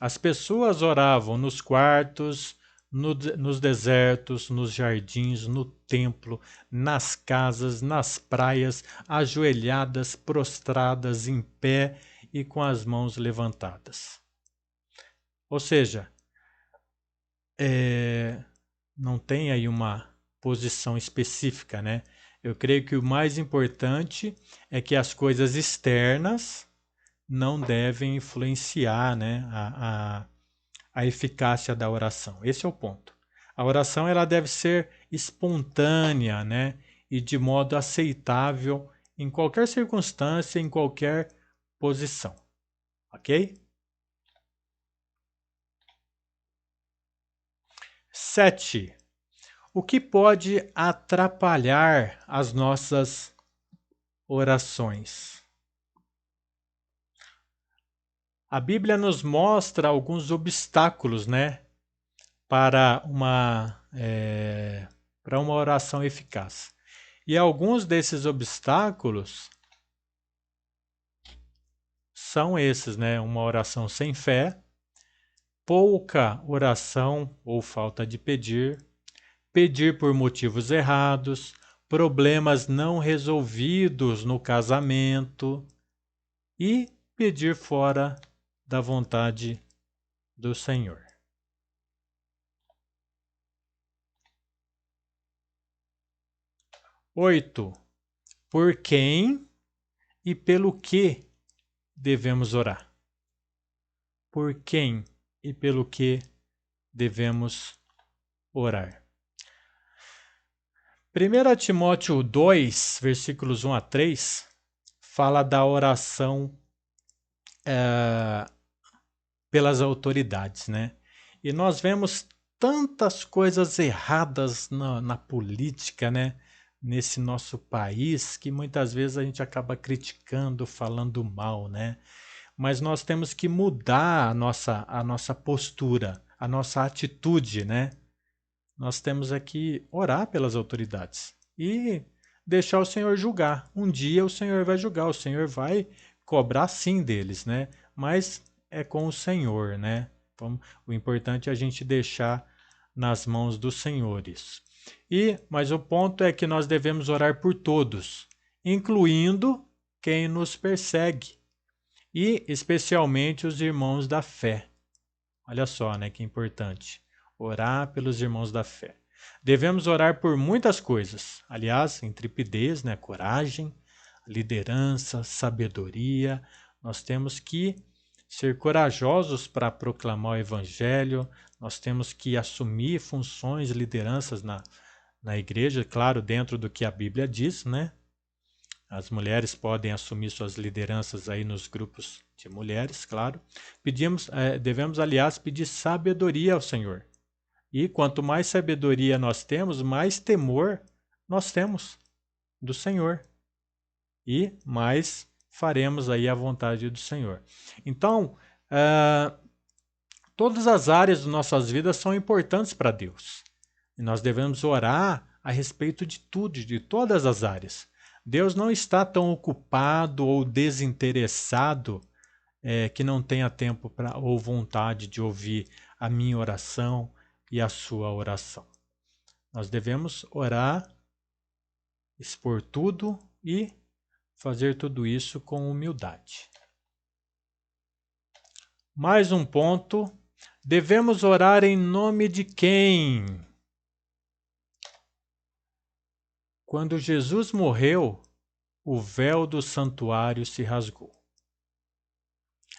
As pessoas oravam nos quartos, nos desertos, nos jardins, no templo, nas casas, nas praias, ajoelhadas, prostradas, em pé e com as mãos levantadas. Ou seja, não tem aí uma posição específica, né? Eu creio que o mais importante é que as coisas externas não devem influenciar, né, a eficácia da oração. Esse é o ponto. A oração ela deve ser espontânea, né, e de modo aceitável em qualquer circunstância, em qualquer posição. Ok? 7. O que pode atrapalhar as nossas orações? A Bíblia nos mostra alguns obstáculos, né, para uma oração eficaz. E alguns desses obstáculos são esses, né? Uma oração sem fé, pouca oração ou falta de pedir, pedir por motivos errados, problemas não resolvidos no casamento e pedir fora da vontade do Senhor. 8. Por quem e pelo que devemos orar? Por quem e pelo que devemos orar? 1 Timóteo 2, versículos 1 a 3, fala da oração pelas autoridades, né? E nós vemos tantas coisas erradas na política, né? Nesse nosso país, que muitas vezes a gente acaba criticando, falando mal, né? Mas nós temos que mudar a nossa postura, a nossa atitude, né? Nós temos aqui orar pelas autoridades e deixar o Senhor julgar. Um dia o Senhor vai julgar, o Senhor vai cobrar sim deles, né? Mas é com o Senhor, né? Então, o importante é a gente deixar nas mãos do Senhor isso. Mas o ponto é que nós devemos orar por todos, incluindo quem nos persegue e especialmente os irmãos da fé. Olha só, né, que importante. Orar pelos irmãos da fé. Devemos orar por muitas coisas. Aliás, intrepidez, né, coragem, liderança, sabedoria. Nós temos que ser corajosos para proclamar o evangelho. Nós temos que assumir funções, lideranças na igreja, claro, dentro do que a Bíblia diz, né? As mulheres podem assumir suas lideranças aí nos grupos de mulheres, claro. Devemos, aliás, pedir sabedoria ao Senhor. E quanto mais sabedoria nós temos, mais temor nós temos do Senhor. E mais faremos aí a vontade do Senhor. Então, todas as áreas de nossas vidas são importantes para Deus. E nós devemos orar a respeito de tudo, de todas as áreas. Deus não está tão ocupado ou desinteressado que não tenha tempo ou vontade de ouvir a minha oração e a sua oração. Nós devemos orar, expor tudo e fazer tudo isso com humildade. Mais um ponto. Devemos orar em nome de quem? Quando Jesus morreu, o véu do santuário se rasgou.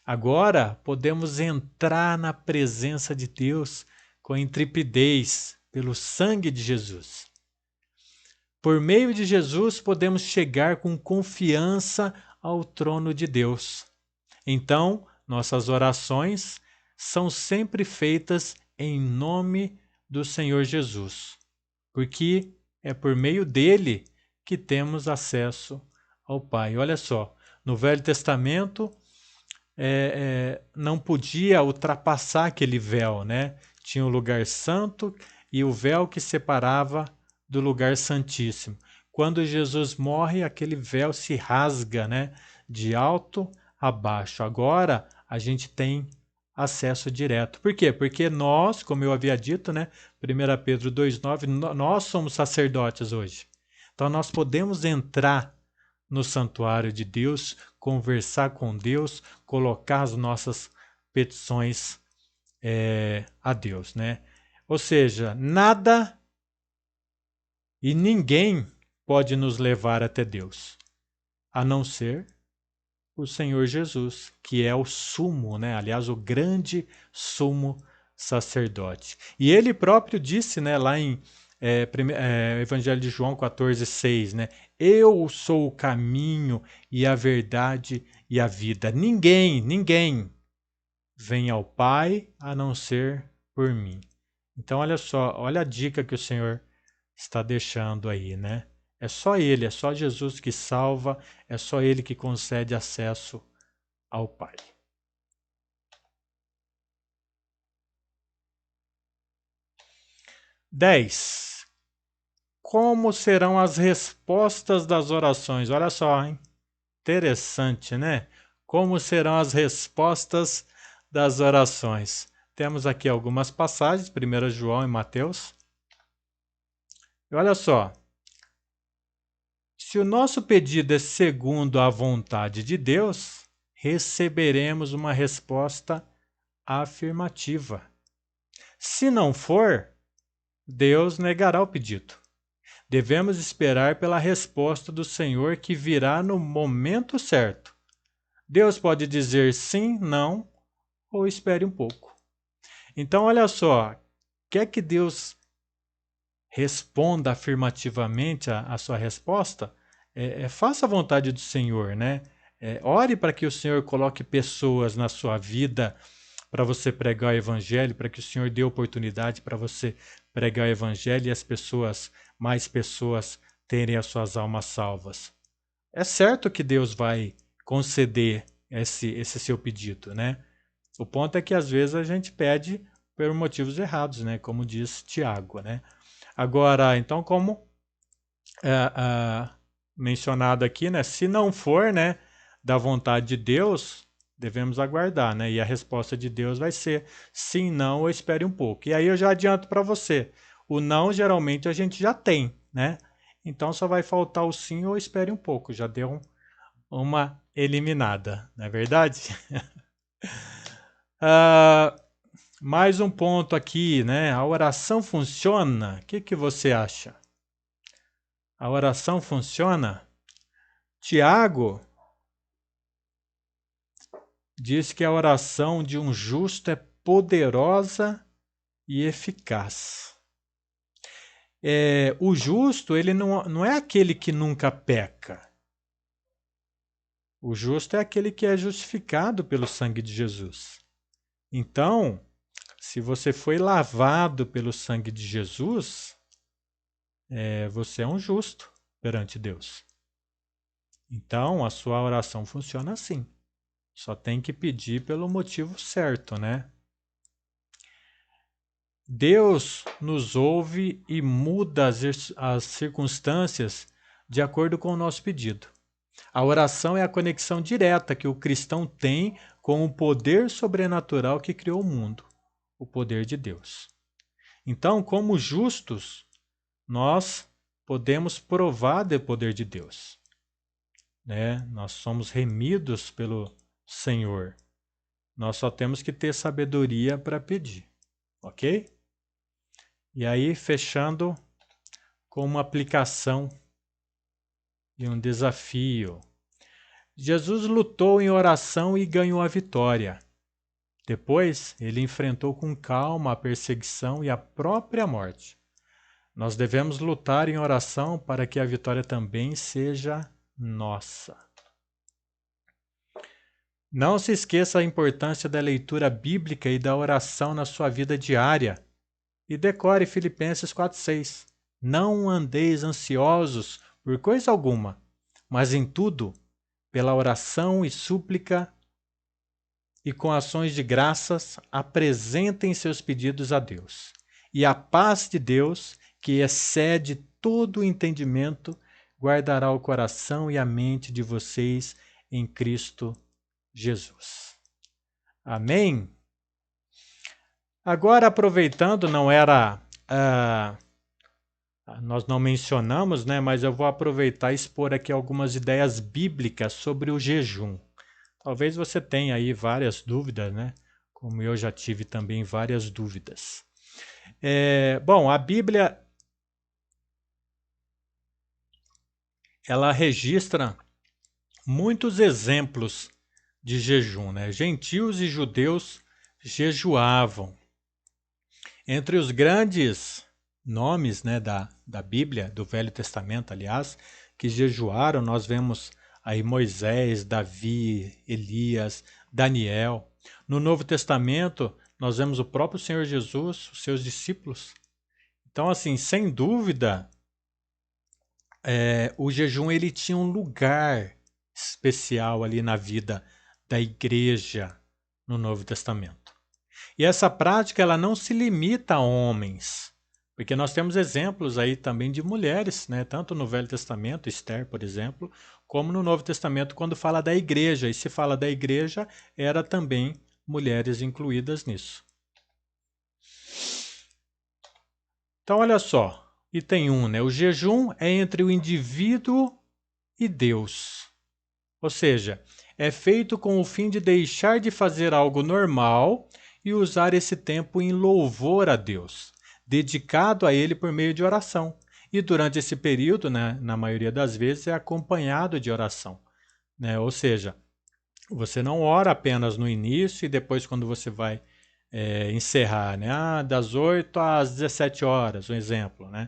Agora podemos entrar na presença de Deus com intrepidez pelo sangue de Jesus. Por meio de Jesus podemos chegar com confiança ao trono de Deus. Então, nossas orações são sempre feitas em nome do Senhor Jesus, porque é por meio dele que temos acesso ao Pai. Olha só, no Velho Testamento não podia ultrapassar aquele véu, né? tinha o lugar santo e o véu que separava do lugar santíssimo. Quando Jesus morre, aquele véu se rasga, né, de alto a baixo. Agora a gente tem acesso direto. Por quê? Porque nós, como eu havia dito, né, 1 Pedro 2,9, nós somos sacerdotes hoje. Então nós podemos entrar no santuário de Deus, conversar com Deus, colocar as nossas petições a Deus, né? Ou seja, nada e ninguém pode nos levar até Deus, a não ser o Senhor Jesus, que é o sumo, né? Aliás, o grande sumo sacerdote. E ele próprio disse, né, lá em Evangelho de João 14,6, né? Eu sou o caminho e a verdade e a vida. Ninguém vem ao Pai a não ser por mim. Então, olha só, olha a dica que o Senhor está deixando aí, né? É só Ele, é só Jesus que salva, é só Ele que concede acesso ao Pai. Dez. Como serão as respostas das orações? Olha só, hein? Interessante, né? Como serão as respostas das orações? Temos aqui algumas passagens, 1 João e Mateus. E olha só, se o nosso pedido é segundo a vontade de Deus, receberemos uma resposta afirmativa. Se não for, Deus negará o pedido. Devemos esperar pela resposta do Senhor que virá no momento certo. Deus pode dizer sim, não, ou espere um pouco. Então, olha só, quer que Deus responda afirmativamente a sua resposta? Faça a vontade do Senhor, né? Ore para que o Senhor coloque pessoas na sua vida para você pregar o Evangelho, para que o Senhor dê oportunidade para você pregar o Evangelho e mais pessoas terem as suas almas salvas. É certo que Deus vai conceder esse seu pedido, né? O ponto é que às vezes a gente pede por motivos errados, né? Como diz Tiago, né? Agora, então, como mencionado aqui, né? Se não for, né, da vontade de Deus, devemos aguardar, né? E a resposta de Deus vai ser sim, não ou espere um pouco. E aí eu já adianto para você, o não geralmente a gente já tem, né? Então só vai faltar o sim ou espere um pouco. Já deu uma eliminada, não é verdade? Mais um ponto aqui, né? A oração funciona? O que você acha? A oração funciona? Tiago diz que a oração de um justo é poderosa e eficaz. O justo, ele não é aquele que nunca peca. O justo é aquele que é justificado pelo sangue de Jesus. Então, se você foi lavado pelo sangue de Jesus, você é um justo perante Deus. Então, a sua oração funciona assim. Só tem que pedir pelo motivo certo, né? Deus nos ouve e muda as circunstâncias de acordo com o nosso pedido. A oração é a conexão direta que o cristão tem com o poder sobrenatural que criou o mundo, o poder de Deus. Então, como justos, nós podemos provar do poder de Deus, né? Nós somos remidos pelo Senhor. Nós só temos que ter sabedoria para pedir, ok? E aí, fechando com uma aplicação e um desafio. Jesus lutou em oração e ganhou a vitória. Depois, ele enfrentou com calma a perseguição e a própria morte. Nós devemos lutar em oração para que a vitória também seja nossa. Não se esqueça a importância da leitura bíblica e da oração na sua vida diária. E decore Filipenses 4,6. Não andeis ansiosos por coisa alguma, mas em tudo, pela oração e súplica e com ações de graças apresentem seus pedidos a Deus. E a paz de Deus, que excede todo o entendimento, guardará o coração e a mente de vocês em Cristo Jesus. Amém? Agora, aproveitando, nós não mencionamos, né, mas eu vou aproveitar e expor aqui algumas ideias bíblicas sobre o jejum. Talvez você tenha aí várias dúvidas, né? Como eu já tive também várias dúvidas. Bom, a Bíblia, ela registra muitos exemplos de jejum, né? Gentios e judeus jejuavam. Entre os grandes nomes, né, da Bíblia, do Velho Testamento, aliás, que jejuaram, nós vemos aí Moisés, Davi, Elias, Daniel. No Novo Testamento, nós vemos o próprio Senhor Jesus, os seus discípulos. Então, assim, sem dúvida, o jejum ele tinha um lugar especial ali na vida da igreja no Novo Testamento. E essa prática ela não se limita a homens, porque nós temos exemplos aí também de mulheres, né? Tanto no Velho Testamento, Esther, por exemplo, como no Novo Testamento, quando fala da igreja. E se fala da igreja, era também mulheres incluídas nisso. Então, olha só, item 1, né? O jejum é entre o indivíduo e Deus. Ou seja, é feito com o fim de deixar de fazer algo normal e usar esse tempo em louvor a Deus, dedicado a Ele por meio de oração. E durante esse período, né, na maioria das vezes, é acompanhado de oração. Né? Ou seja, você não ora apenas no início e depois quando você vai encerrar, né? Das 8 às 17 horas, um exemplo. Né?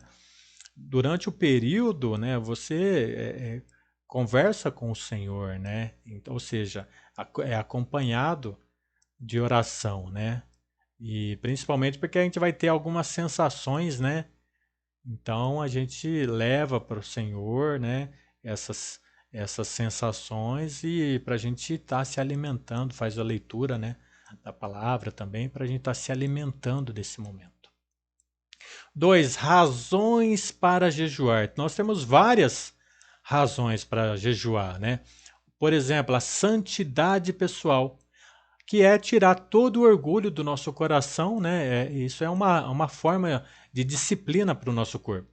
Durante o período, né, você conversa com o Senhor, né? Então, ou seja, é acompanhado de oração, né? E principalmente porque a gente vai ter algumas sensações, né? Então a gente leva para o Senhor, né? Essas sensações e para a gente estar se alimentando, faz a leitura, né? Da palavra também, para a gente estar se alimentando desse momento. 2. Razões para jejuar. Nós temos várias razões para jejuar, né? Por exemplo, a santidade pessoal, que é tirar todo o orgulho do nosso coração, né? Isso é uma forma de disciplina para o nosso corpo.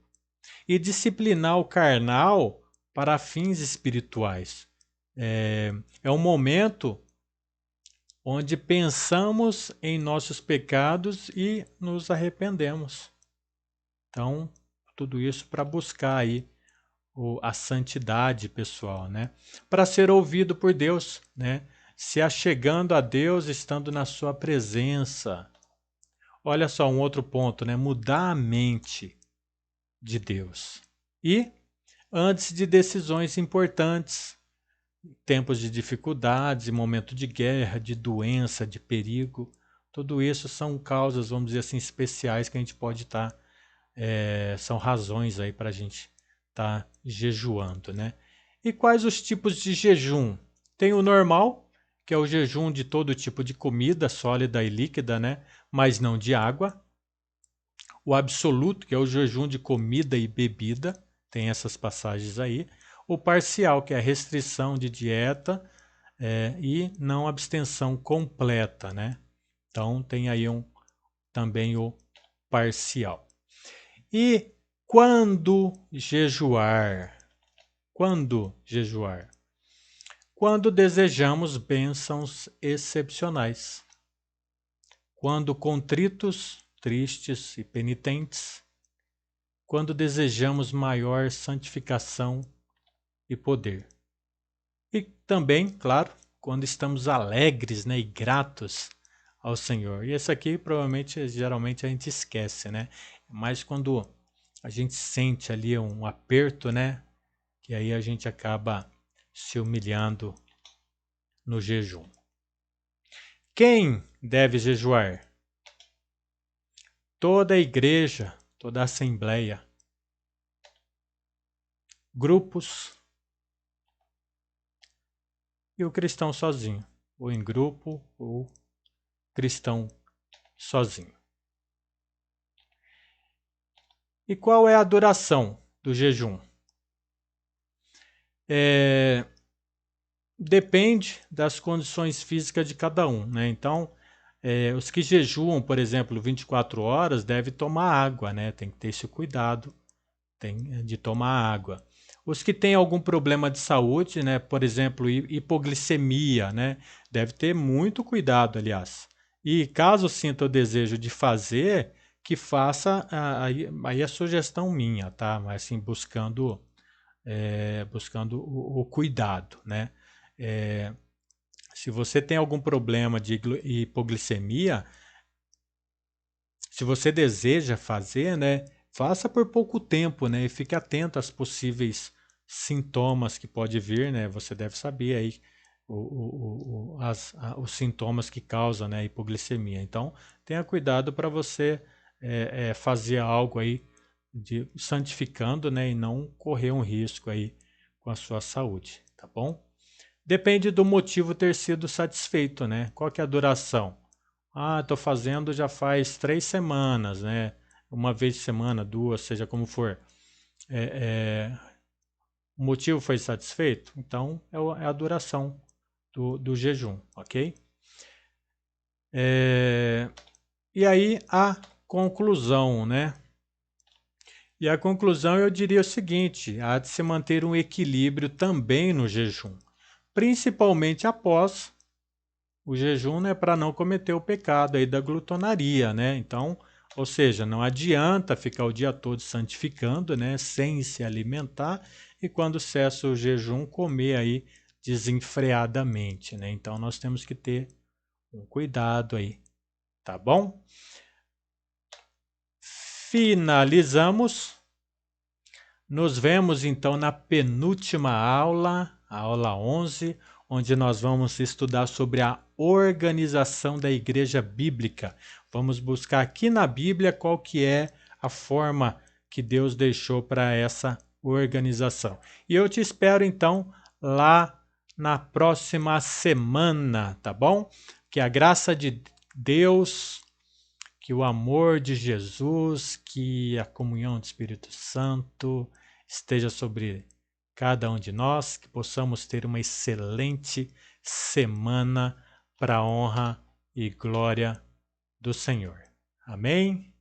E disciplinar o carnal para fins espirituais. É um momento onde pensamos em nossos pecados e nos arrependemos. Então, tudo isso para buscar aí a santidade pessoal, né? Para ser ouvido por Deus, né? Se achegando a Deus, estando na sua presença. Olha só um outro ponto, né? Mudar a mente de Deus. E antes de decisões importantes, tempos de dificuldades, momento de guerra, de doença, de perigo, tudo isso são causas, vamos dizer assim, especiais que a gente pode estar, são razões aí para a gente estar jejuando, né? E quais os tipos de jejum? Tem o normal, que é o jejum de todo tipo de comida sólida e líquida, né? Mas não de água. O absoluto, que é o jejum de comida e bebida, tem essas passagens aí. O parcial, que é a restrição de dieta e não abstenção completa, né? Então tem aí também o parcial. E quando jejuar? Quando jejuar? Quando desejamos bênçãos excepcionais. Quando contritos, tristes e penitentes. Quando desejamos maior santificação e poder. E também, claro, quando estamos alegres, né, e gratos ao Senhor. E esse aqui provavelmente, geralmente a gente esquece, né? Mas quando a gente sente ali um aperto, né? Que aí a gente acaba se humilhando no jejum. Quem deve jejuar? Toda a igreja, toda a assembleia, grupos e o cristão sozinho. ou em grupo, ou cristão sozinho. E qual é a duração do jejum? Depende das condições físicas de cada um, né? Então, os que jejuam, por exemplo, 24 horas, devem tomar água, né? Tem que ter esse cuidado de tomar água. Os que têm algum problema de saúde, né? Por exemplo, hipoglicemia, né? Deve ter muito cuidado, aliás. E caso sinta o desejo de fazer, que faça, aí é sugestão minha, tá? Mas assim, buscando o cuidado, né? Se você tem algum problema de hipoglicemia, se você deseja fazer, né, faça por pouco tempo, né, e fique atento aos possíveis sintomas que pode vir, né, você deve saber aí os sintomas que causam, né, a hipoglicemia. Então, tenha cuidado para você fazer algo aí santificando, né, e não correr um risco aí com a sua saúde, tá bom? Depende do motivo ter sido satisfeito, né? Qual que é a duração? Ah, estou fazendo já faz 3 semanas, né? Uma vez por semana, duas, seja como for. O motivo foi satisfeito? Então, é a duração do jejum, ok? E aí, a conclusão, né? E a conclusão eu diria o seguinte: há de se manter um equilíbrio também no jejum, principalmente após o jejum, né, para não cometer o pecado aí da glutonaria, né? Então, ou seja, não adianta ficar o dia todo santificando, né, sem se alimentar e quando cessa o jejum comer aí desenfreadamente, né? Então nós temos que ter um cuidado aí, tá bom? Finalizamos. Nos vemos então na penúltima aula, a aula 11, onde nós vamos estudar sobre a organização da igreja bíblica. Vamos buscar aqui na Bíblia qual que é a forma que Deus deixou para essa organização. E eu te espero então lá na próxima semana, tá bom? Que a graça de Deus, que o amor de Jesus, que a comunhão do Espírito Santo esteja sobre cada um de nós, que possamos ter uma excelente semana para a honra e glória do Senhor. Amém?